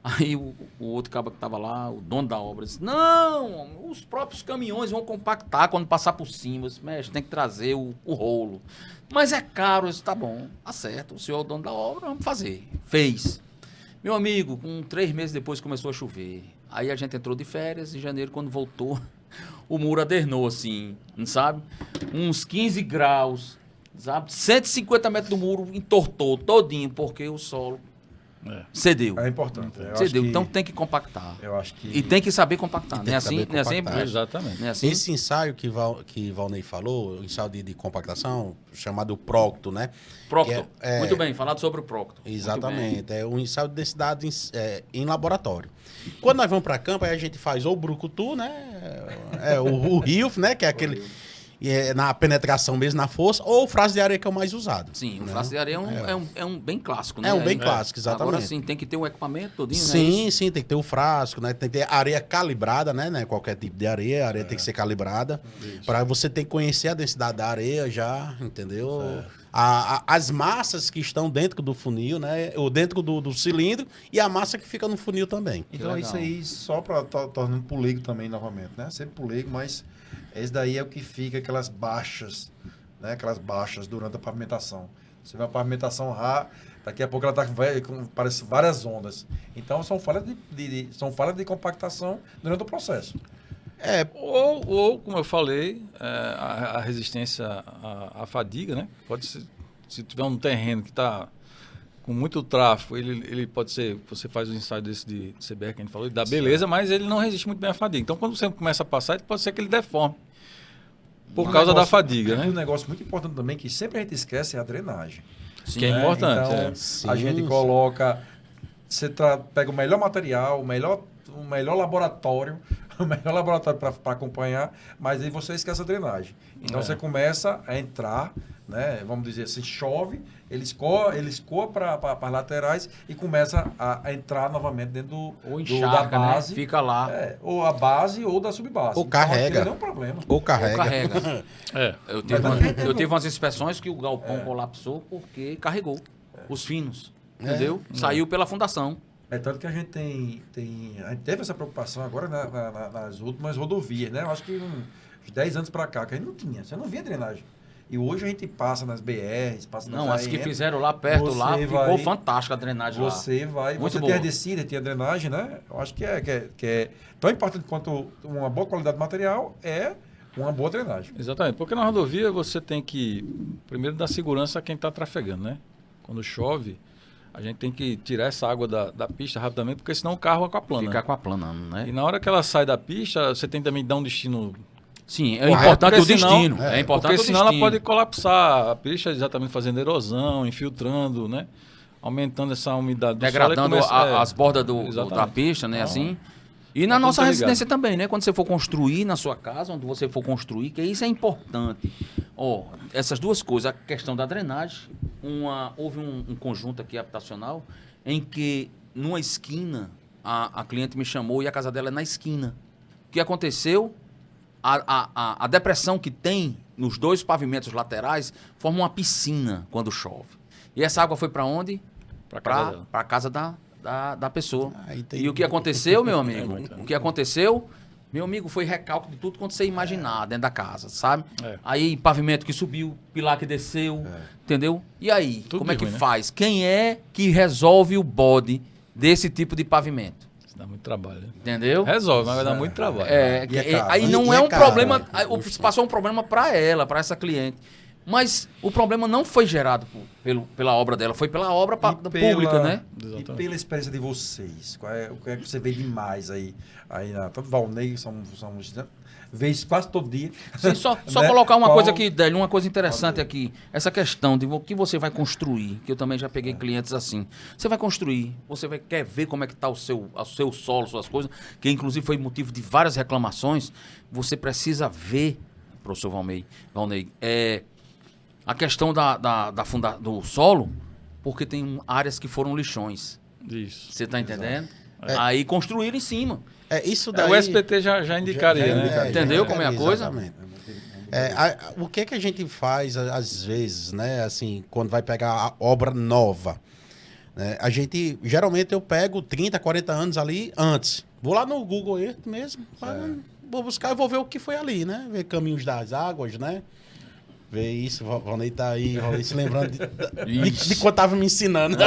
Aí o outro cara que estava lá, o dono da obra, disse, não, os próprios caminhões vão compactar quando passar por cima. Eu disse, mestre, tem que trazer o rolo. Mas é caro. Eu disse, tá bom, tá certo, o senhor é o dono da obra, vamos fazer. Fez. Meu amigo, 3 meses depois começou a chover. Aí a gente entrou de férias, em janeiro, quando voltou, o muro adernou assim, não sabe? Uns 15 graus, sabe? 150 metros do muro entortou todinho, porque o solo cedeu. É importante. Eu acho Cedeu. que- Então tem que compactar. Eu acho que... E tem que saber compactar. E tem Não é que saber assim? Não é assim? compactar. Exatamente. Não é assim? Esse ensaio que Valnei falou, o ensaio de compactação, chamado Procto, né? Procto. É- Muito bem, falado sobre o Procto. Muito bem. Exatamente. É um ensaio de densidade em laboratório. Quando nós vamos para campo, aí a gente faz ou o brucutu, né? O RILF, né? Que é aquele... na penetração mesmo, na força, ou o frasco de areia, que é o mais usado. Sim, o né? frasco de areia é um bem clássico, né? É um bem clássico, exatamente. Agora sim, tem que ter o equipamento todinho, né? Sim, Isso. sim, tem que ter o frasco, né? Tem que ter areia calibrada, né? Qualquer tipo de areia, a areia tem que ser calibrada. Para você ter que conhecer a densidade da areia já, entendeu? As massas que estão dentro do funil, né? Ou dentro do cilindro e a massa que fica no funil também. Então, isso aí, só para tornando pro leigo também, novamente, né? Sempre pro leigo, mas esse daí é o que fica aquelas baixas, né? Aquelas baixas durante a pavimentação. Você vê a pavimentação daqui a pouco ela parece várias ondas. Então, são falhas de compactação durante o processo. Ou como eu falei, a resistência à fadiga, né? Pode ser, se tiver um terreno que está com muito tráfego, ele pode ser, você faz o ensaio desse de CBR que a gente falou, ele dá beleza, mas ele não resiste muito bem à fadiga. Então, quando você começa a passar, pode ser que ele deforme por causa da fadiga, E né? um negócio muito importante também, que sempre a gente esquece, é a drenagem. Sim, Que é importante. Então, é. Sim, a gente sim. coloca você pega o melhor material, o melhor laboratório, o melhor laboratório para acompanhar, mas aí você esquece a drenagem. Então você começa a entrar, né? Vamos dizer assim, chove, ele escoa para as laterais e começa a entrar novamente dentro Ou da encharca, né? base. Fica lá. Ou a base ou da subbase. Ou Então, carrega. aquilo não é um problema. Ou carrega. Carrega. É. Eu tive umas inspeções que o galpão colapsou porque carregou os finos. Entendeu? Saiu pela fundação. É tanto que a gente a gente teve essa preocupação agora nas últimas rodovias, né? Eu acho que uns 10 anos para cá, que a gente não tinha. Você não via drenagem. E hoje a gente passa nas BRs, passa nas Não, as que AM, fizeram lá perto, você lá, vai- ficou fantástica a drenagem lá. Você vai... Muito você boa. tem a descida e tem a drenagem, né? Eu acho que é tão importante quanto uma boa qualidade de material é uma boa drenagem. Exatamente, porque na rodovia você tem que, primeiro, dar segurança a quem está trafegando, né? Quando chove, a gente tem que tirar essa água da pista rapidamente, porque senão o carro aquaplana. Ficar com a plana, né? E na hora que ela sai da pista, você tem também que dar um destino. Sim, é correto, importante o porque senão- destino. É importante Porque o senão ela destino. pode colapsar a pista, exatamente fazendo erosão, infiltrando, né? Aumentando essa umidade do Degradando solo. e começa- as bordas da exatamente. pista, né? Então, Assim. E na tá nossa tudo residência ligado. também, né? Quando você for construir na sua casa, onde você for construir, que isso é importante. Ó, essas duas coisas, a questão da drenagem, houve um conjunto aqui habitacional em que, numa esquina, a cliente me chamou e a casa dela é na esquina. O que aconteceu? A depressão que tem nos dois pavimentos laterais forma uma piscina quando chove. E essa água foi para onde? Pra casa dela. Para a casa da pessoa. Aí tem- E o que aconteceu, meu amigo? O que aconteceu? Meu amigo, foi recalque de tudo quanto você imaginar dentro da casa, sabe? É. Aí, pavimento que subiu, pilar que desceu, entendeu? E aí, Tudo como é de que ruim, né? faz? Quem é que resolve o bode desse tipo de pavimento? Isso dá muito trabalho. Né? Entendeu? Resolve, mas vai dar muito trabalho. E é caro, aí né? não E é é um caro, problema. né? Passou um problema para ela, para essa cliente. Mas o problema não foi gerado pela obra dela, foi pela obra pública, né? E Exatamente. pela experiência de vocês, o que é que você vê demais aí tanto Valnei, vê isso quase todo dia. Sim, só Né? colocar uma Qual- coisa aqui, Délio, uma coisa interessante aqui. Essa questão de o que você vai construir, que eu também já peguei clientes assim. Você vai construir, quer ver como é que está o seu solo, suas coisas, que inclusive foi motivo de várias reclamações. Você precisa ver, professor Valnei, a questão do solo, porque tem áreas que foram lixões. Isso. Você está entendendo? Aí construíram em cima. Isso É, daí... o SPT já indicaria, né? Entendeu como é a coisa? Exatamente. O que a gente faz, às vezes, né? Assim, quando vai pegar a obra nova, né? Geralmente eu pego 30, 40 anos ali antes. Vou lá no Google Earth mesmo, vou buscar e vou ver o que foi ali, né? Ver caminhos das águas, né? Ver isso, o Valnei tá aí, se lembrando de quando tava me ensinando.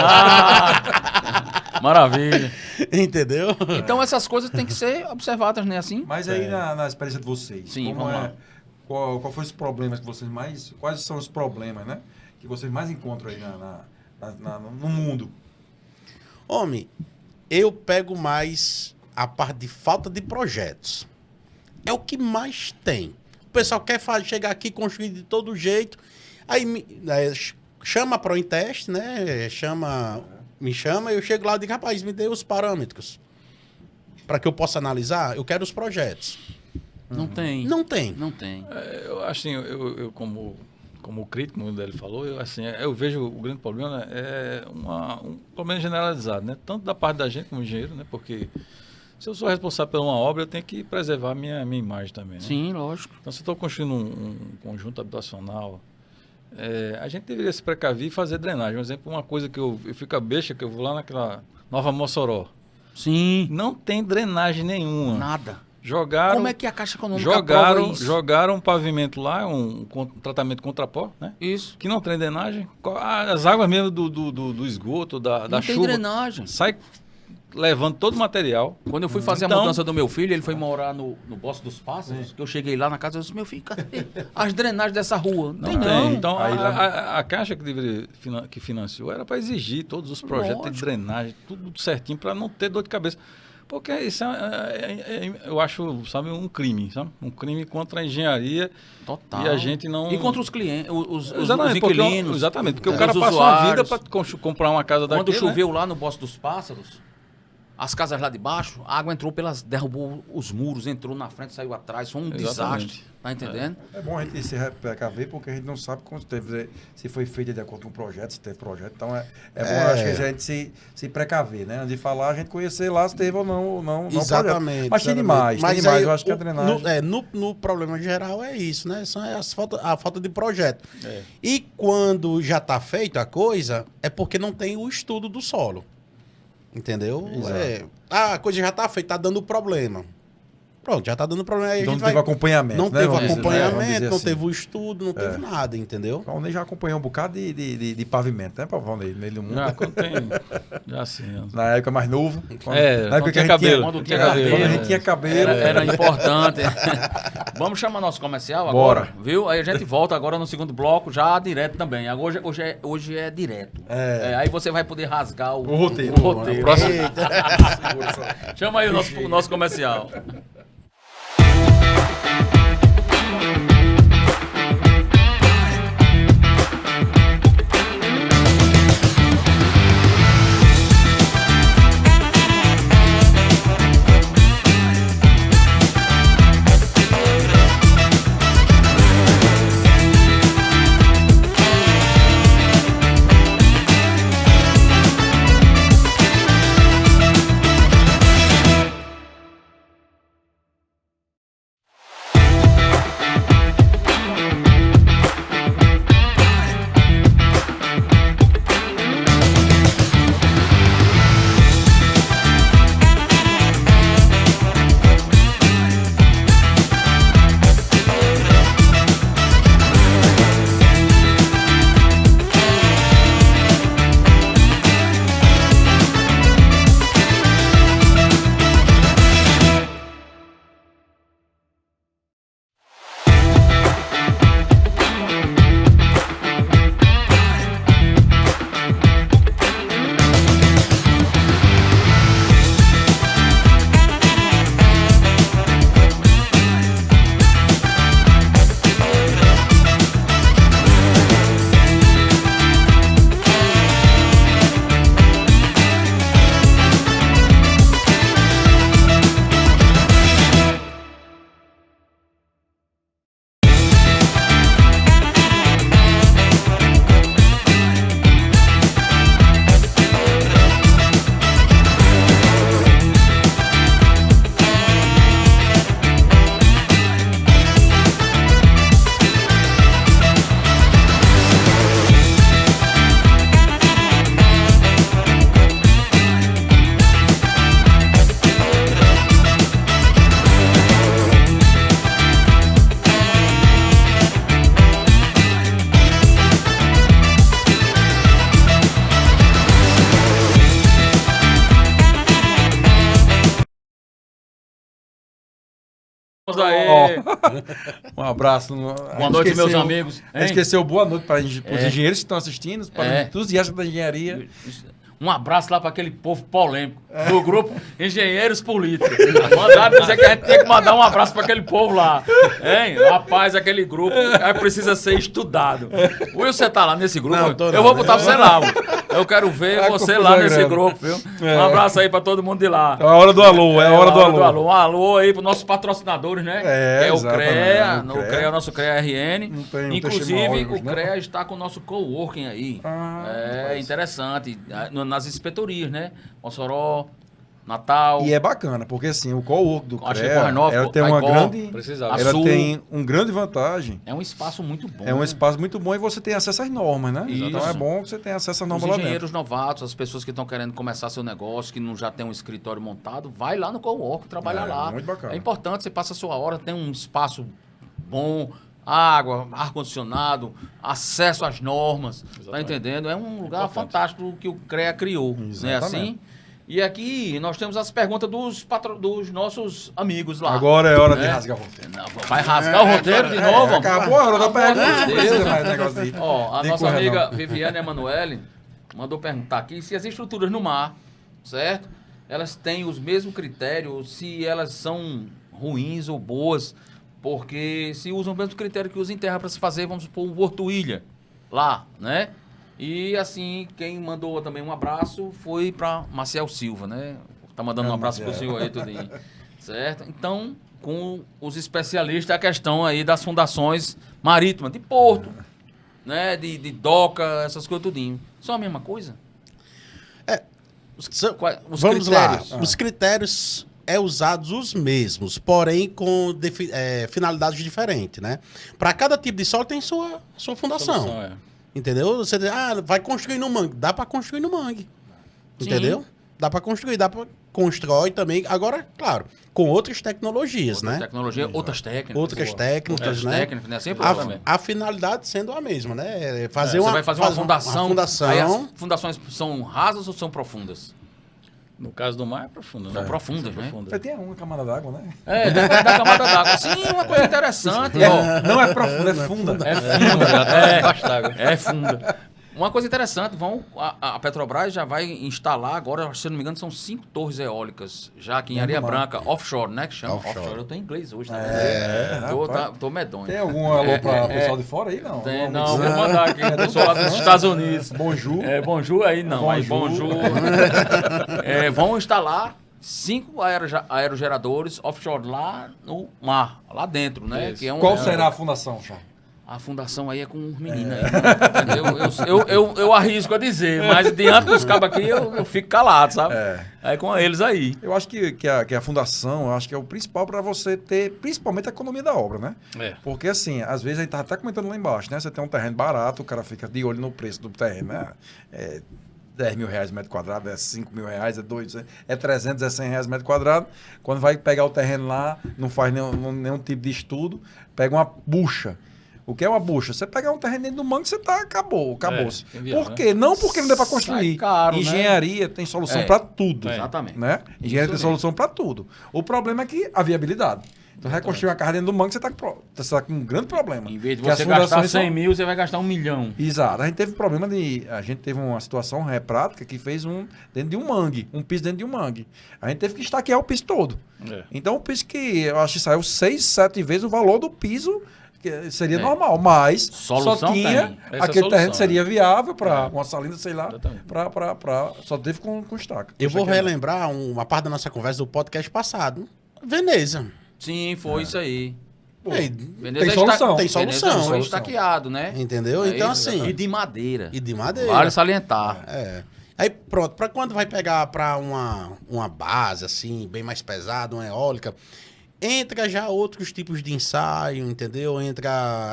Maravilha. Entendeu? Então essas coisas têm que ser observadas, né? Assim? Mas aí na experiência de vocês, Sim, como vamos lá. qual foi os problemas que vocês mais... Quais são os problemas, né? Que vocês mais encontram aí no mundo? Homem, eu pego mais a parte de falta de projetos. É o que mais tem. O pessoal quer chegar aqui, construir de todo jeito. Aí chama para o teste, né? Me chama, eu chego lá e digo, rapaz, me dê os parâmetros. Para que eu possa analisar, eu quero os projetos. Não tem. Não tem. Não tem. Eu assim, eu como crítico, como ele falou, eu vejo o grande problema um problema generalizado, né? Tanto da parte da gente como engenheiro, né? Porque se eu sou responsável por uma obra, eu tenho que preservar a minha imagem também, né? Sim, lógico. Então, se eu estou construindo um conjunto habitacional, a gente deveria se precaver e fazer drenagem. Por exemplo, uma coisa que eu fico a besta, que eu vou lá naquela Nova Mossoró. Sim. Não tem drenagem nenhuma. Nada. Jogaram, Como é que a Caixa Econômica aprova isso? jogaram um pavimento lá, um tratamento contra pó, né? Isso. Que não tem drenagem. As águas mesmo do esgoto, da Não tem chuva, drenagem. sai levando todo o material. Quando eu fui fazer Então- a mudança do meu filho, ele foi morar no Bosque dos Pássaros, que eu cheguei lá na casa e disse, meu filho, cadê as drenagens dessa rua? Não tem, não. Então, Aí a Caixa que deveria que financiou era para exigir todos os projetos de Lógico. drenagem, tudo certinho, para não ter dor de cabeça. Porque isso eu acho, sabe, um crime, sabe? Um crime contra a engenharia. Total. E a gente não... E contra os clientes, os Exatamente, inquilinos. exatamente, porque o os cara passou uma vida usuários. para comprar uma casa Quando daquele, choveu lá no Bosque dos Pássaros, as casas lá de baixo, a água entrou derrubou os muros, entrou na frente, saiu atrás, foi um Exatamente. desastre. Tá entendendo? É bom a gente se precaver, porque a gente não sabe quando teve, se foi feito de acordo com o projeto, se teve projeto. Então é bom, acho que a gente se precaver, né? Antes de falar, a gente conhecer lá se teve ou não Exatamente. Mas tem demais, Aí, eu acho que a drenagem... No problema geral é isso, né? A falta de projeto. É. E quando já está feita a coisa, é porque não tem o estudo do solo. Entendeu? A coisa já está feita, está dando problema. Pronto, já está dando problema. Aí Então a gente não teve acompanhamento, Não né? teve Vamos dizer, acompanhamento, vamos dizer não assim. teve o estudo, não teve nada, entendeu? O Valnei já acompanhou um bocado de pavimento, né, Valnei? No meio do mundo. Já, quando tem... Já sim. Na época mais novo. Quando que a tinha gente cabelo. Quando tinha Quando a cabelo. gente tinha cabelo. Era importante. Vamos chamar nosso comercial agora, Bora. viu? Aí a gente volta agora no segundo bloco, já direto também. Hoje é direto. Aí você vai poder rasgar o roteiro. O roteiro. Próximo. Chama aí o nosso comercial. Vamos aí. Um abraço. Boa noite, meus amigos. Hein? Esqueceu boa noite para os engenheiros que estão assistindo, para É. os entusiastas da engenharia. Um abraço lá para aquele povo polêmico do grupo Engenheiros Políticos. Mandaram dizer que a gente tem que mandar um abraço para aquele povo lá. Hein? Rapaz, aquele grupo precisa ser estudado. O Will, você tá lá nesse grupo? Não, tô eu não. vou botar você lá. Will. Eu quero ver É, você confusão lá nesse grande. grupo, viu? Um abraço aí para todo mundo de lá. É a hora do alô, é a hora do alô. Um alô aí para nossos patrocinadores, né? É, que é o exatamente, CREA, o o CREA. CREA, o nosso CREA RN. Não tem Inclusive, ônibus, o né? CREA está com o nosso coworking aí. rapaz. Interessante. Nas inspetorias, né? Mossoró, Natal. E é bacana, porque assim, o co-work do Acho que CREA, Corre Nova, ela tem uma Caicó, grande... precisava. Ela Sul. tem um grande vantagem. É um espaço muito bom. É um espaço muito bom e você tem acesso às normas, né? Isso. Então é bom que você tenha acesso às Os normas lá dentro. engenheiros novatos, as pessoas que estão querendo começar seu negócio, que não já tem um escritório montado, vai lá no cowork, trabalha É, lá. muito bacana. É importante, você passa a sua hora, tem um espaço bom, água, ar-condicionado, acesso às normas, tá Exatamente. entendendo? É um lugar Importante. fantástico que o CREA criou, não é Exatamente. assim? E aqui nós temos as perguntas dos nossos amigos lá. Agora é hora de É. rasgar o roteiro. Não, vai rasgar o roteiro de novo? Acabou a hora da pergunta. Deus. Não precisa mais negócio de... Ó, a de nossa correr, amiga não. Viviane Emanuele mandou perguntar aqui se as estruturas no mar, certo? elas têm os mesmos critérios, se elas são ruins ou boas, porque se usam o mesmo critério que usa em terra para se fazer, vamos supor, um Horto-Ilha lá, né? E assim, quem mandou também um abraço foi para Maciel Silva, né? Tá mandando um abraço pro senhor aí, tudinho. Certo? Então, com os especialistas, a questão aí das fundações marítimas, de porto, né? De doca, essas coisas tudinho. São a mesma coisa? Os Vamos critérios. lá. Os critérios usados os mesmos, porém com finalidades diferentes, né? Para cada tipo de solo tem sua fundação. Solução, é. Entendeu? Você diz, vai construir no mangue. Dá para construir no mangue. Sim. Entendeu? Dá para construir, constrói também. Agora, claro, com outras tecnologias, Outras né? tecnologias, outras técnicas. Outras técnicas, né? Técnicas, né? Sempre também. A finalidade sendo a mesma, né? Fazer Você vai fazer uma fundação. fundação. Aí as fundações são rasas ou são profundas? No caso do mar é profundo, São né? profundas, São né? Vai ter uma camada d'água, né? Depende da camada d'água. Sim, uma coisa interessante. ó. Não é profunda, é funda. É funda, já tá embaixo d'água. É funda. Uma coisa interessante, a Petrobras já vai instalar agora, se eu não me engano, são 5 torres eólicas, já aqui em Areia Branca, offshore, né? Que chama offshore. Eu tô em inglês hoje, tá vendo? Tô medonho. Tem algum alô para o pessoal de fora aí? Não. Tem, não, vou mandar aqui, o pessoal lá dos Estados Unidos. Bonjour. Bonjour aí não, aí bonjour. Vão instalar 5 aerogeradores offshore lá no mar, lá dentro, né? Isso. Que é Qual será a fundação, Charles? A fundação aí é com os meninos aí, né? Entendeu? Eu arrisco a dizer, mas diante dos cabos aqui eu fico calado, sabe? Aí com eles aí. Eu acho que a fundação, eu acho que é o principal para você ter, principalmente a economia da obra, né? Porque assim, às vezes a gente tá até comentando lá embaixo, né? Você tem um terreno barato, o cara fica de olho no preço do terreno, né? 10 mil reais metro quadrado, é 5 mil reais, é 2, é 300, é 100 reais metro quadrado. Quando vai pegar o terreno lá, não faz nenhum tipo de estudo, pega uma bucha. O que é uma bucha? Você pegar um terreno dentro do mangue, você acabou-se. Por quê? Não porque não dá para construir. Caro, Engenharia tem solução para tudo. Exatamente. Né? Engenharia tem solução para tudo. O problema é que a viabilidade. Então, reconstruir uma casa dentro do mangue, você está com um grande problema. Em vez de Que as você gastar fundações 100 mil, você vai gastar 1 milhão. Exato. A gente teve uma situação prática que fez dentro de um mangue, um piso dentro de um mangue. A gente teve que estaquear o piso todo. Então, o piso que eu acho que saiu 6, 7 vezes o valor do piso, que seria normal, mas Solução só tinha tem. aquele terreno seria viável para uma salina, sei lá, Exatamente. só teve com estaca. Eu vou relembrar uma parte da nossa conversa do podcast passado. Veneza. Sim, foi isso aí. Aí, Tem solução. Tem Veneza solução. foi estaqueado, né? Entendeu? É Então, isso, assim. E de madeira. E de madeira. Vale salientar. Aí pronto, para quando vai pegar para uma base assim, bem mais pesada, uma eólica, entra já outros tipos de ensaio, entendeu?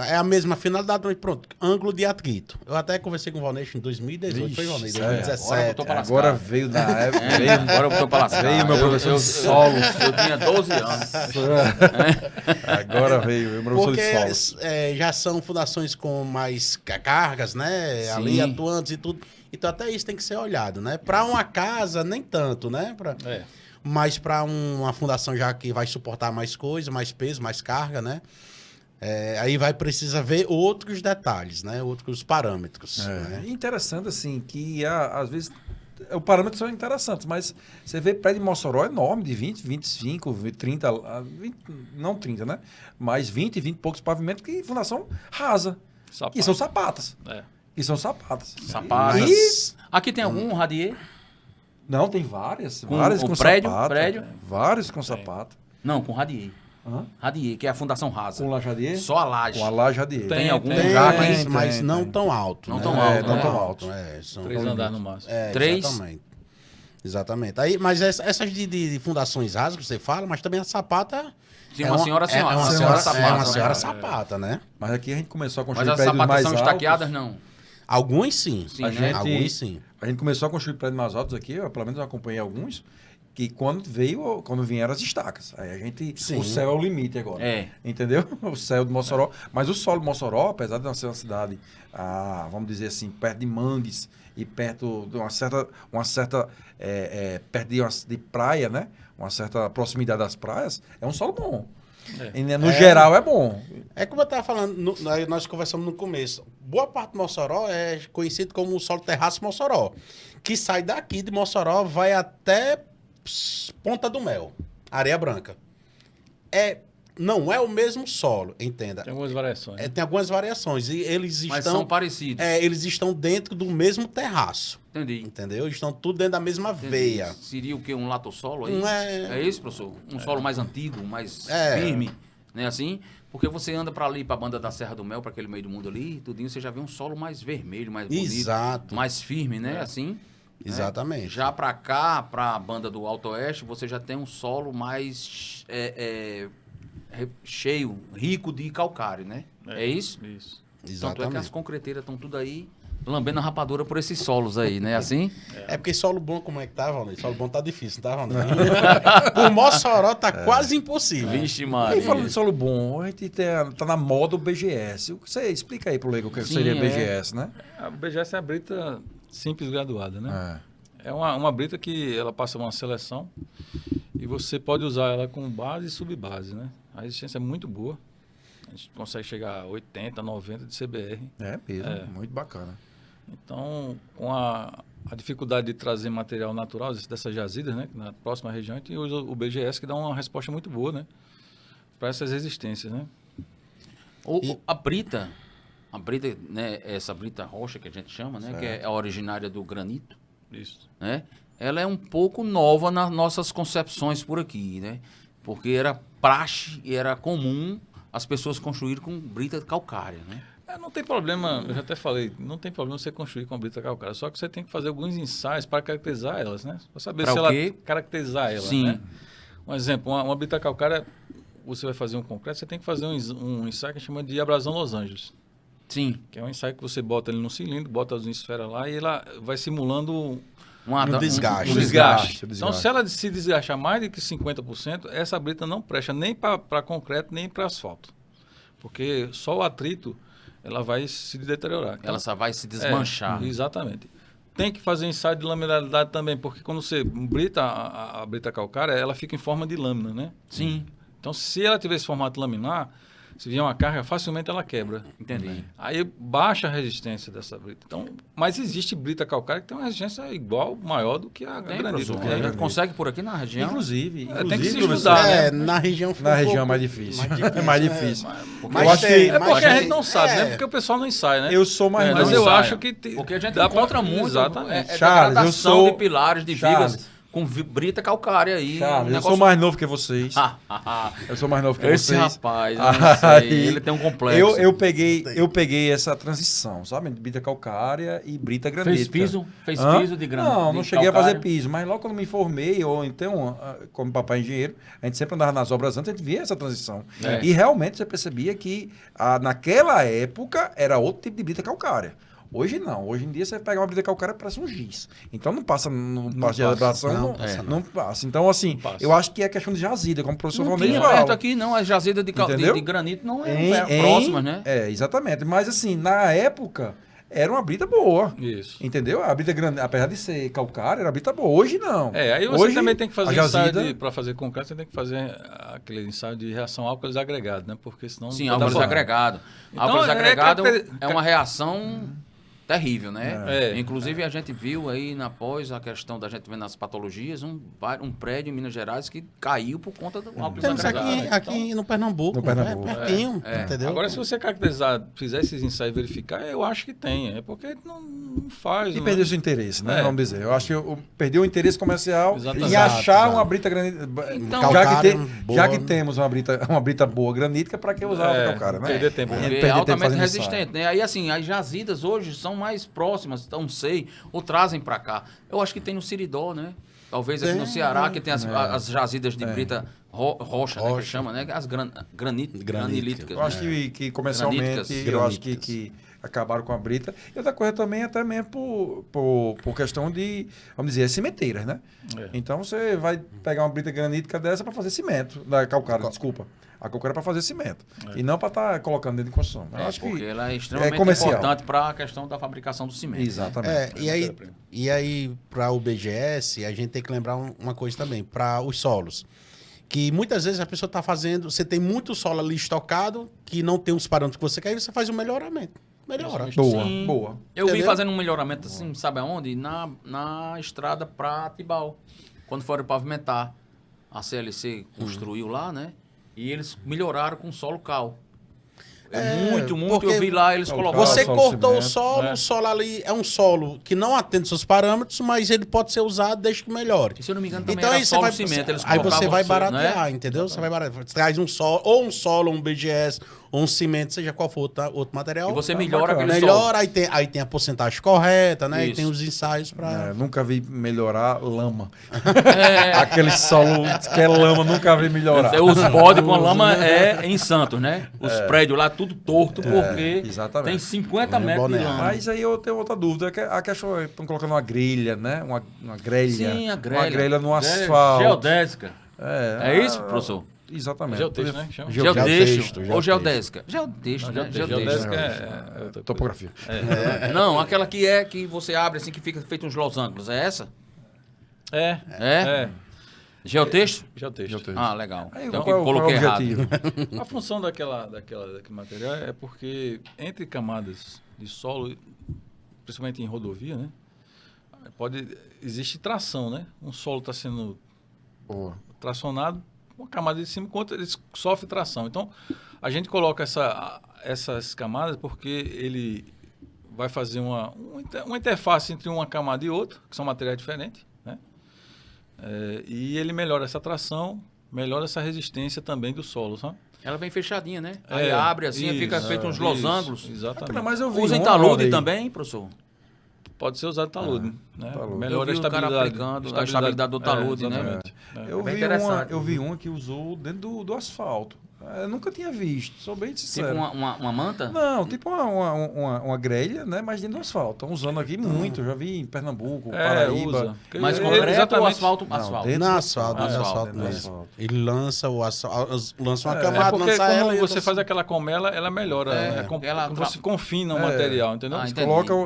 É a mesma finalidade, mas pronto, ângulo de atrito. Eu até conversei com o Valneixo em 2018, foi Valneixo, 2017. Agora veio da época. Agora eu botou pra lascar. Veio meu professor de solo. Eu tinha 12 anos. Agora veio o professor Porque de solo. já são fundações com mais cargas, né? Sim. Ali atuantes e tudo. Então até isso tem que ser olhado, né? Para uma casa, nem tanto, né? Mas para uma fundação já que vai suportar mais coisa, mais peso, mais carga, né? Aí vai precisar ver outros detalhes, né? Outros parâmetros. Né? Interessante, assim, que às vezes os parâmetros são interessantes, mas você vê prédio de Mossoró enorme, de 20, 25, 30, 20, não 30, né? Mas 20 e poucos pavimentos que fundação rasa. Sapato. E são sapatas. É. E são sapatas. Sapatas. E Aqui tem algum radier? não, tem várias. Com Várias o com prédio? sapato. Prédio? Várias com sapato. Não, com radier. Hã? Radier, que é a fundação rasa. Com lajadier? Só a laje. Com a lajadier. Tem algum tem, já Tem, aqui? mas não tão alto. Não né? tão alto, não né? tão alto. São 3 andares no máximo. 3? Exatamente. Aí, mas essas de fundações rasas que você fala, mas também a sapata... Sim, uma senhora É uma senhora senhora, sapata, uma né? senhora sapata, né? Mas aqui a gente começou a Mas construir as prédios sapatas mais são altos. estaqueadas, não. Alguns sim. Sim, A né? gente- Alguns sim. A gente começou a construir prédios mais altos aqui, eu, pelo menos eu acompanhei alguns, que quando vieram as estacas. Aí a gente. Sim. O céu é o limite agora. É. Entendeu? O céu de Mossoró. Mas o solo de Mossoró, apesar de não ser uma cidade, vamos dizer assim, perto de mangues e perto de uma certa perto de praia, né? Uma certa proximidade das praias, é um solo bom. E, né, no geral é bom. É como eu estava falando, nós conversamos no começo. Boa parte de Mossoró é conhecido como o solo terraço Mossoró, que sai daqui de Mossoró, vai até Ponta do Mel, Areia Branca. Não é o mesmo solo, entenda. Tem algumas variações. Tem algumas variações. E eles Mas estão. são parecidos. Eles estão dentro do mesmo terraço. Entendi. Entendeu? Estão tudo dentro da mesma Entendi. veia. Seria o quê? Um latossolo aí? Não é- É isso, professor? Um solo mais antigo, mais É. firme, né? Assim? Porque você anda pra ali, pra banda da Serra do Mel, pra aquele meio do mundo ali, tudinho, você já vê um solo mais vermelho, mais bonito. Exato. Mais firme, né? Assim. Exatamente. Já pra cá, pra banda do Alto Oeste, você já tem um solo mais cheio, rico de calcário, né? É isso? Isso. Tanto é que as Exatamente. concreteiras estão tudo aí lambendo a rapadura por esses solos aí, né? Assim? É porque solo bom, como é que tá, Valnei? Solo bom tá difícil, não tá, Valnei? Por Mossoró tá quase impossível. Vixe, E Maria. falando de solo bom, a gente tá na moda o BGS. Você explica aí pro leigo o que Sim, seria é. BGS, né? A BGS é a brita simples graduada, né? É. É uma brita que ela passa uma seleção e você pode usar ela com base e subbase, né? A resistência é muito boa. A gente consegue chegar a 80, 90 de CBR. É mesmo, muito bacana. Então, com a dificuldade de trazer material natural dessas jazidas, né? Na próxima região, a gente usa o BGS, que dá uma resposta muito boa, né? Para essas resistências, né? A brita, né? Essa brita roxa que a gente chama, né? Que é a originária do granito, Isso. né? Ela é um pouco nova nas nossas concepções por aqui, né? Porque era praxe e era comum as pessoas construírem com brita calcária, né? Não tem problema, eu já até falei, não tem problema você construir com brita calcária, só que você tem que fazer alguns ensaios para caracterizar elas, né? Para saber Pra se o ela quê? caracterizar ela, Sim. né? Um exemplo, uma brita calcária, você vai fazer um concreto, você tem que fazer um ensaio que chama de abrasão Los Angeles, Sim. que é um ensaio que você bota ele no cilindro, bota as esferas lá e ela vai simulando Um desgaste. um Um desgaste. desgaste. Então, se ela se desgastar mais de que 50%, essa brita não presta nem para concreto, nem para asfalto. Porque só o atrito, ela vai se deteriorar. Ela só vai se desmanchar. Exatamente. Tem que fazer ensaio de laminalidade também, porque quando você brita a brita calcária, ela fica em forma de lâmina, né? Sim. Então, se ela tiver esse formato laminar, se vier uma carga, facilmente ela quebra. Entendi. Aí baixa a resistência dessa brita. Então, mas existe brita calcária que tem uma resistência igual, maior do que a Tem, granito. professor. A gente consegue por aqui na região. Inclusive, tem que se professor, estudar, né? Na região Na região é mais difícil. É mais difícil. Mas Eu acho que- É porque a gente não sabe, é. né? Porque o pessoal não ensaia, né? Eu sou mais Mas novo. eu ensaia. acho que... Porque a gente dá pra- encontra muito Exatamente. Charles, eu degradação sou- de pilares, de Charles. vigas com brita calcária aí. Charles, um eu sou mais novo que vocês. Eu sou mais novo que Esse vocês. rapaz, eu não sei, Aí, ele tem um complexo. Eu peguei essa transição, sabe? De brita calcária e brita granita. Fez piso? Fez Hã? piso de granito? Não, de não cheguei a calcária? fazer piso. Mas logo quando me formei, ou então, como papai engenheiro, a gente sempre andava nas obras antes, a gente via essa transição. É. E realmente você percebia que naquela época era outro tipo de brita calcária. Hoje não. Hoje em dia você pega uma brita calcária parece um giz. Então não passa no passo de elaboração. Não passa. Então, assim, passa. eu acho que é questão de jazida, como o professor Não Valnei tinha fala. perto aqui, não. As jazidas de Entendeu? granito não eram próximas, né? Exatamente. Mas assim, na época, era uma brita boa. Isso. Entendeu? A brita grande, apesar de ser calcária, era brita boa. Hoje não. Aí você Hoje, também tem que fazer a ensaio jazida- para fazer concreto, você tem que fazer aquele ensaio de reação álcoolos agregado, né? Porque senão Sim, não dá álcoolos pra- agregados. Então, Álcoolos agregados é caracter- uma reação terrível, né? É. Inclusive, a gente viu aí, após a questão da gente ver nas patologias, um prédio em Minas Gerais que caiu por conta do álcool Temos agregado. aqui no Pernambuco. No Pernambuco. Pertinho, entendeu? Agora, se você caracterizar, fizer esses ensaios e verificar, eu acho que tem. É porque não faz. E não- perdeu seu interesse, né? É. Vamos dizer. Eu acho que perdeu o interesse comercial Exatamente. em achar Exato. uma brita granita. Então, já, calcária, já boa. que temos uma brita boa granítica, para que usar a calcária, né? perder tempo. A gente Porque é perder tempo altamente fazendo ensaio. resistente, né? Aí, assim, as jazidas hoje são mais próximas, não sei, ou trazem para cá. Eu acho que tem no Siridó, né? Talvez aqui no Ceará, que tem as jazidas de brita rocha, né? Que chama, né? As granilíticas. Eu acho né? que comercialmente, Graníticas. eu acho que acabaram com a brita. E outra coisa também, até mesmo por questão de, vamos dizer, cimenteiras, né? É. Então você vai pegar uma brita granítica dessa para fazer cimento, da calcária, desculpa. A calcária é para fazer cimento. E não para estar colocando dentro de construção. Eu acho Porque que ela é extremamente comercial. importante para a questão da fabricação do cimento. Exatamente. E aí para o BGS, a gente tem que lembrar uma coisa também, para os solos. Que muitas vezes a pessoa está fazendo, você tem muito solo ali estocado, que não tem os parâmetros que você quer, e você faz um melhoramento. Melhora. Boa, Sim. boa. Eu vim Entendeu? fazendo um melhoramento assim, sabe aonde? Na estrada para Tibau. quando foram pavimentar, a CLC construiu lá, né? E eles melhoraram com solo cal. Muito, porque eu vi lá eles solo colocaram. Você solo cortou cimento, o solo ali é um solo que não atende seus parâmetros, mas ele pode ser usado desde que melhore. E, se eu não me engano, também Então era aí você solo vai, cimento. Eles aí você colocavam, vai né? baratear, entendeu? Você vai baratear. Você traz um solo, um BGS, ou um cimento, seja qual for outro material. E você melhora bacana. aquele solo. melhora, aí tem a porcentagem correta, né? E Isso. tem os ensaios para. Nunca vi melhorar lama. Aquele solo que é lama, nunca vi melhorar. Os bodes com a lama é em Santos, né? Os prédios lá tudo torto, porque exatamente. tem 50 metros de Balneário. lama. Mas aí eu tenho outra dúvida, que a questão é estão colocando uma grelha, né? Uma grelha. Sim, a grelha. Uma grelha no asfalto. Geodésica. É isso, professor? Exatamente. Geotexto, né? Chama. Geotexto. Ou geotexto. geodésica. Geotexto, né? Geodésica Geotexto. é outra coisa. Topografia. Não, aquela que você abre assim, que fica feito uns losangos. É essa? É. É? Geotexto? Geotexto. Ah, legal. Aí, Então, qual é o coloquei errado. objetivo? A função daquele material é porque entre camadas de solo, principalmente em rodovia, né? Existe tração, né? Um solo está sendo Boa. tracionado, uma camada de cima, enquanto ele sofre tração. Então, a gente coloca essas camadas porque ele vai fazer uma interface entre uma camada e outra, que são materiais diferentes, né? E ele melhora essa tração, melhora essa resistência também do solo, sabe? Ela vem fechadinha, né? Aí abre assim, fica feito uns losangos. Exatamente. Mas eu vi Usa em uma talude aí. também, professor? Pode ser usado talude, né? talude. Melhora Eu vi a o cara estabilidade. aplicando a estabilidade do talude, né? exatamente. Eu bem vi, interessante. eu vi uma que usou dentro do asfalto. Eu nunca tinha visto, sou bem Tipo sincero. uma manta? Não, tipo uma grelha, né? Mas dentro do asfalto. Estão usando aqui muito. Eu já vi em Pernambuco, Paraíba. usa. Mas Ele- concreto ou exatamente. asfalto? Não, Asfalto. dentro- Na asfalto, No no asfalto, asfalto dentro do mesmo. asfalto. Ele lança lança uma É camada, porque lança quando ela e você outra- faz aquela colmela, ela melhora. ela Quando você confina o material, entendeu? Ah, Eles entendi. colocam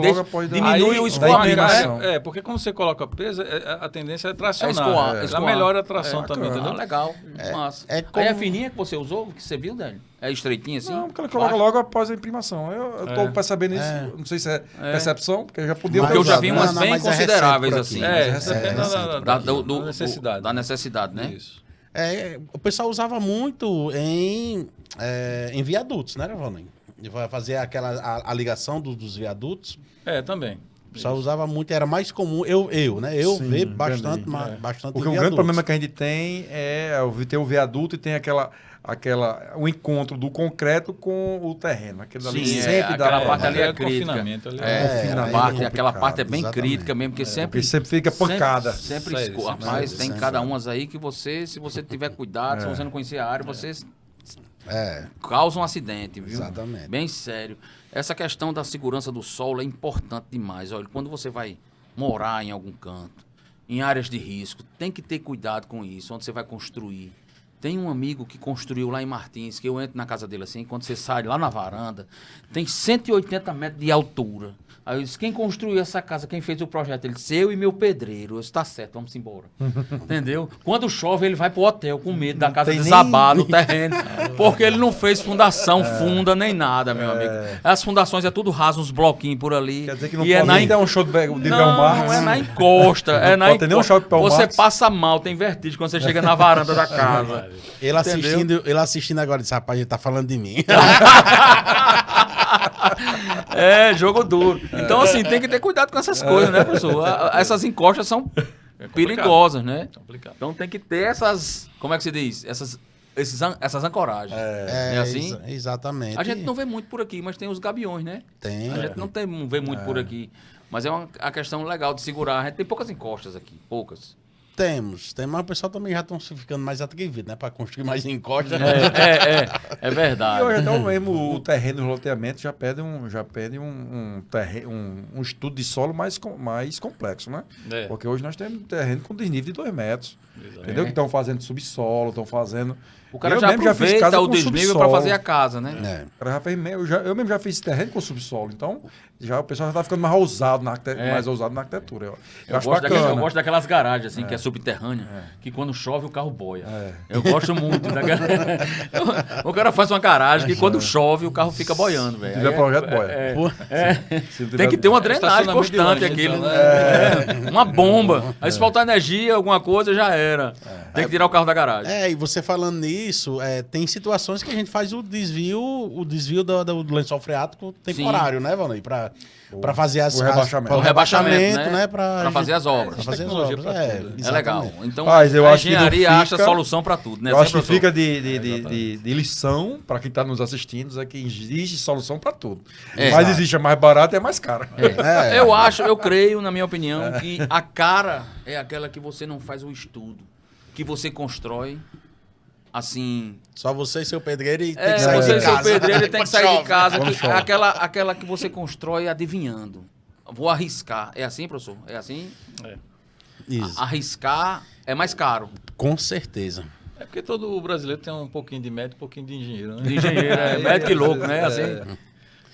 Deixa- logo após... diminui Aí, o da escoamento. inclinação. porque quando você coloca peso, a tendência é tracionar. escoar, Ela escoar. melhora a tração também, bacana. entendeu? Ah, legal. Massa. é Aí como- é fininha que você usou, que você viu, Délio? É estreitinha assim? Não, porque ele coloca Baixo? logo após a imprimação. Eu tô percebendo isso, não sei se é percepção, porque eu já podia Porque ter eu já usado, vi né? umas Não, bem mas é consideráveis recente assim. por aqui. Recebendo recente Da necessidade. Da necessidade, né? Isso. O pessoal usava muito em viadutos, né, Valnei? Vai fazer a ligação dos viadutos. Também. O pessoal usava muito, era mais comum, eu Sim, ver bastante, entendi. bastante Porque em o grande viadutos. problema que a gente tem é ter o viaduto e tem o encontro do concreto com o terreno. Aquele ali Sim, sempre dá aquela problema. parte ali é o crítica. confinamento ali. confinamento Aquela parte é bem exatamente. crítica mesmo, porque sempre... Porque sempre fica pancada. Sempre Sério, escoa. sempre, Rapaz, sempre, tem sempre. cada umas aí que você, se você tiver cuidado, se você não conhecer a área, você É, causa um acidente, viu? Exatamente. Bem sério. Essa questão da segurança do solo é importante demais. Olha, quando você vai morar em algum canto, em áreas de risco, tem que ter cuidado com isso, onde você vai construir. Tem um amigo que construiu lá em Martins, que eu entro na casa dele assim, quando você sai lá na varanda, tem 180 metros de altura. Aí eu disse, quem construiu essa casa, quem fez o projeto? Ele disse, eu e meu pedreiro. Eu disse, tá certo, vamos embora. Entendeu? Quando chove, ele vai pro hotel com medo da casa tem desabar no terreno, porque ele não fez fundação funda nem nada, meu amigo. As fundações é tudo raso, uns bloquinhos por ali. Quer dizer que não e é pode na nem ter um show de Bel não, Marx. não é na encosta, é na pode ter nem um shopping Bel Você Marx. passa mal, tem vertigem quando você chega na varanda da casa. ele assistindo agora, disse, rapaz, ele tá falando de mim. É, jogo duro. Então, assim, tem que ter cuidado com essas coisas, né, professor? Essas encostas são perigosas, né? Complicado. Então tem que ter essas, como é que se diz? Essas ancoragens. É assim? Exatamente. A gente não vê muito por aqui, mas tem os gabiões, né? Tem. A gente não vê muito por aqui. Mas é a questão legal de segurar. A gente tem poucas encostas aqui, poucas. Temos, mas o pessoal também já estão ficando mais atrevido, né? Para construir mais encostas. É E verdade. hoje até mesmo o terreno, o loteamento já pede um estudo de solo mais complexo, né? É. Porque hoje nós temos terreno com desnível de 2 metros. Entendeu? Que estão fazendo subsolo, estão fazendo... O cara Eu já mesmo já fiz aproveita casa o com desnível subsolo. para fazer a casa, né? É. O cara já fez eu mesmo já fiz terreno com subsolo. Então, o pessoal já está ficando mais ousado mais ousado na arquitetura. Eu acho Eu bacana. gosto daquelas garagens, assim, que é subterrânea, que quando chove o carro boia. Eu gosto muito daquela... O cara faz uma garagem que quando chove o carro fica boiando, velho. Se tiver projeto, boia. Tem que ter uma drenagem constante aquilo. Uma bomba. Aí se faltar energia, alguma coisa, já era. Tem que tirar o carro da garagem. E você falando nisso, tem situações que a gente faz o desvio do lençol freático temporário, né, Valnei? Pra fazer O rebaixamento. O rebaixamento, né? Pra fazer as obras. Pra fazer as Tecnologia obras, pra tudo, né? É legal. Então, Mas eu a acho que não engenharia acha fica- solução pra tudo, né? Eu acho que Professor? fica de lição para quem está nos assistindo, é que existe solução para tudo. Mas existe a mais barata e a mais cara. Eu creio, na minha opinião, que a cara é aquela que você não faz o estudo, que você constrói, assim... Só você e seu pedreiro e tem que sair você de e seu casa. pedreiro tem que Quando sair chove. de casa, Quando que, chove. aquela que você constrói adivinhando. Vou arriscar. É assim, professor? É assim? Isso. Arriscar é mais caro. Com certeza. É porque todo brasileiro tem um pouquinho de médico, um pouquinho de engenheiro, né? De engenheiro, médico e louco, né? Assim,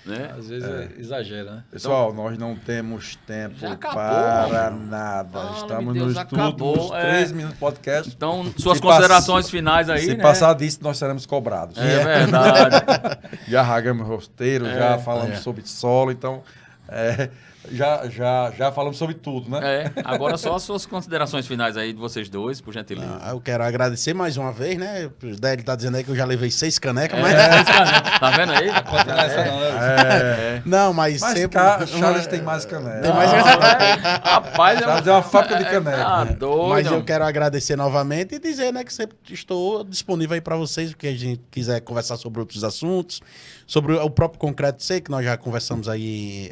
né? Às vezes exagera, né? Pessoal, nós não temos tempo Já acabou, para mano. nada. Fala, Estamos meu Deus, nos acabou, últimos 3 minutos do podcast. Então, suas Se considerações finais aí, Se né? passar disso, nós seremos cobrados. É verdade. Já rasgamos roteiro, já falamos sobre solo, então já falamos sobre tudo, né? Agora só as suas considerações finais aí de vocês dois, por gentileza. Eu quero agradecer mais uma vez, né? O Délio tá dizendo aí que eu já levei 6 canecas, mas... Tá vendo aí? Não é essa não, né? Não, mas Mas sempre... Charles tem mais canela. Tem mais- Rapaz, Charles é uma fábrica de caneca. Tá doido. Mas eu quero agradecer novamente e dizer, né, que sempre estou disponível aí para vocês, porque a gente quiser conversar sobre outros assuntos, sobre o próprio concreto seco, que nós já conversamos aí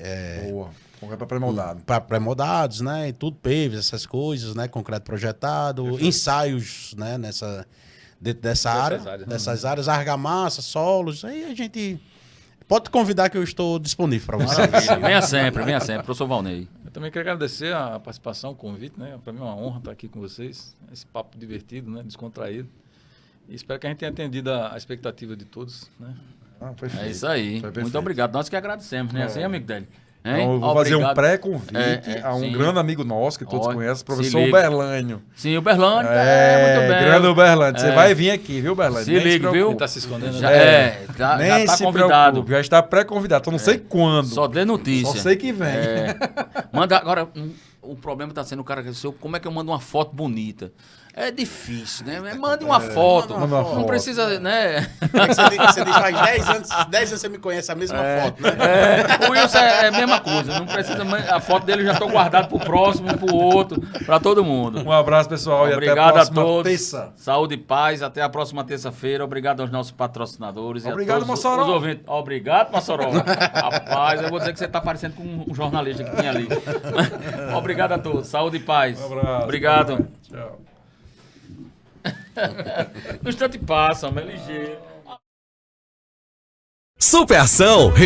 Boa. Concreto pré-moldado. para pré-moldados, né, e tudo, PEVs, essas coisas, né, concreto projetado, ensaios, né, dentro dessa área, áreas. dessas áreas, argamassa, solos, aí a gente pode convidar que eu estou disponível para vocês. Venha sempre, professor Valnei. Eu também quero agradecer a participação, o convite, né? Para mim é uma honra estar aqui com vocês. Esse papo divertido, né? Descontraído. E espero que a gente tenha atendido a expectativa de todos, né? Perfeito. É isso aí. Foi perfeito. Muito obrigado. Nós que agradecemos, né? Assim, amigo dele. Então, eu vou fazer um Obrigado. pré-convite a um sim. grande amigo nosso, que todos Olha, conhecem, se professor liga. Uberlânio. Sim, o Berlândia. Muito bem. Grande Uberlânio. Você É. vai vir aqui, viu, Uberlânio? Se Nem liga, preocupe. viu? Tá se escondendo, Já, né? já Nem tá se convidado. preocupe, já está pré-convidado. Eu não sei quando. Só dê notícia. Só sei que vem. Manda agora. O problema está sendo o cara que como é que eu mando uma foto bonita? É difícil, né? Mande uma foto. manda uma Não foto. precisa, né? Você diz, faz 10 anos você me conhece a mesma foto, né? O Wilson é a mesma coisa. Não precisa. A foto dele já estou guardado pro próximo, pro outro, para todo mundo. Um abraço, pessoal, e até a Obrigado a próxima todos. terça. Saúde e paz. Até a próxima terça-feira. Obrigado aos nossos patrocinadores. Obrigado, e a todos Mossoró. os ouvintes. Obrigado, Mossoró. Rapaz, eu vou dizer que você está parecendo com um jornalista que tinha ali. Obrigado a todos. Saúde e paz. Um abraço. Obrigado. Tchau. No instante passa, mas é ligeiro. Superação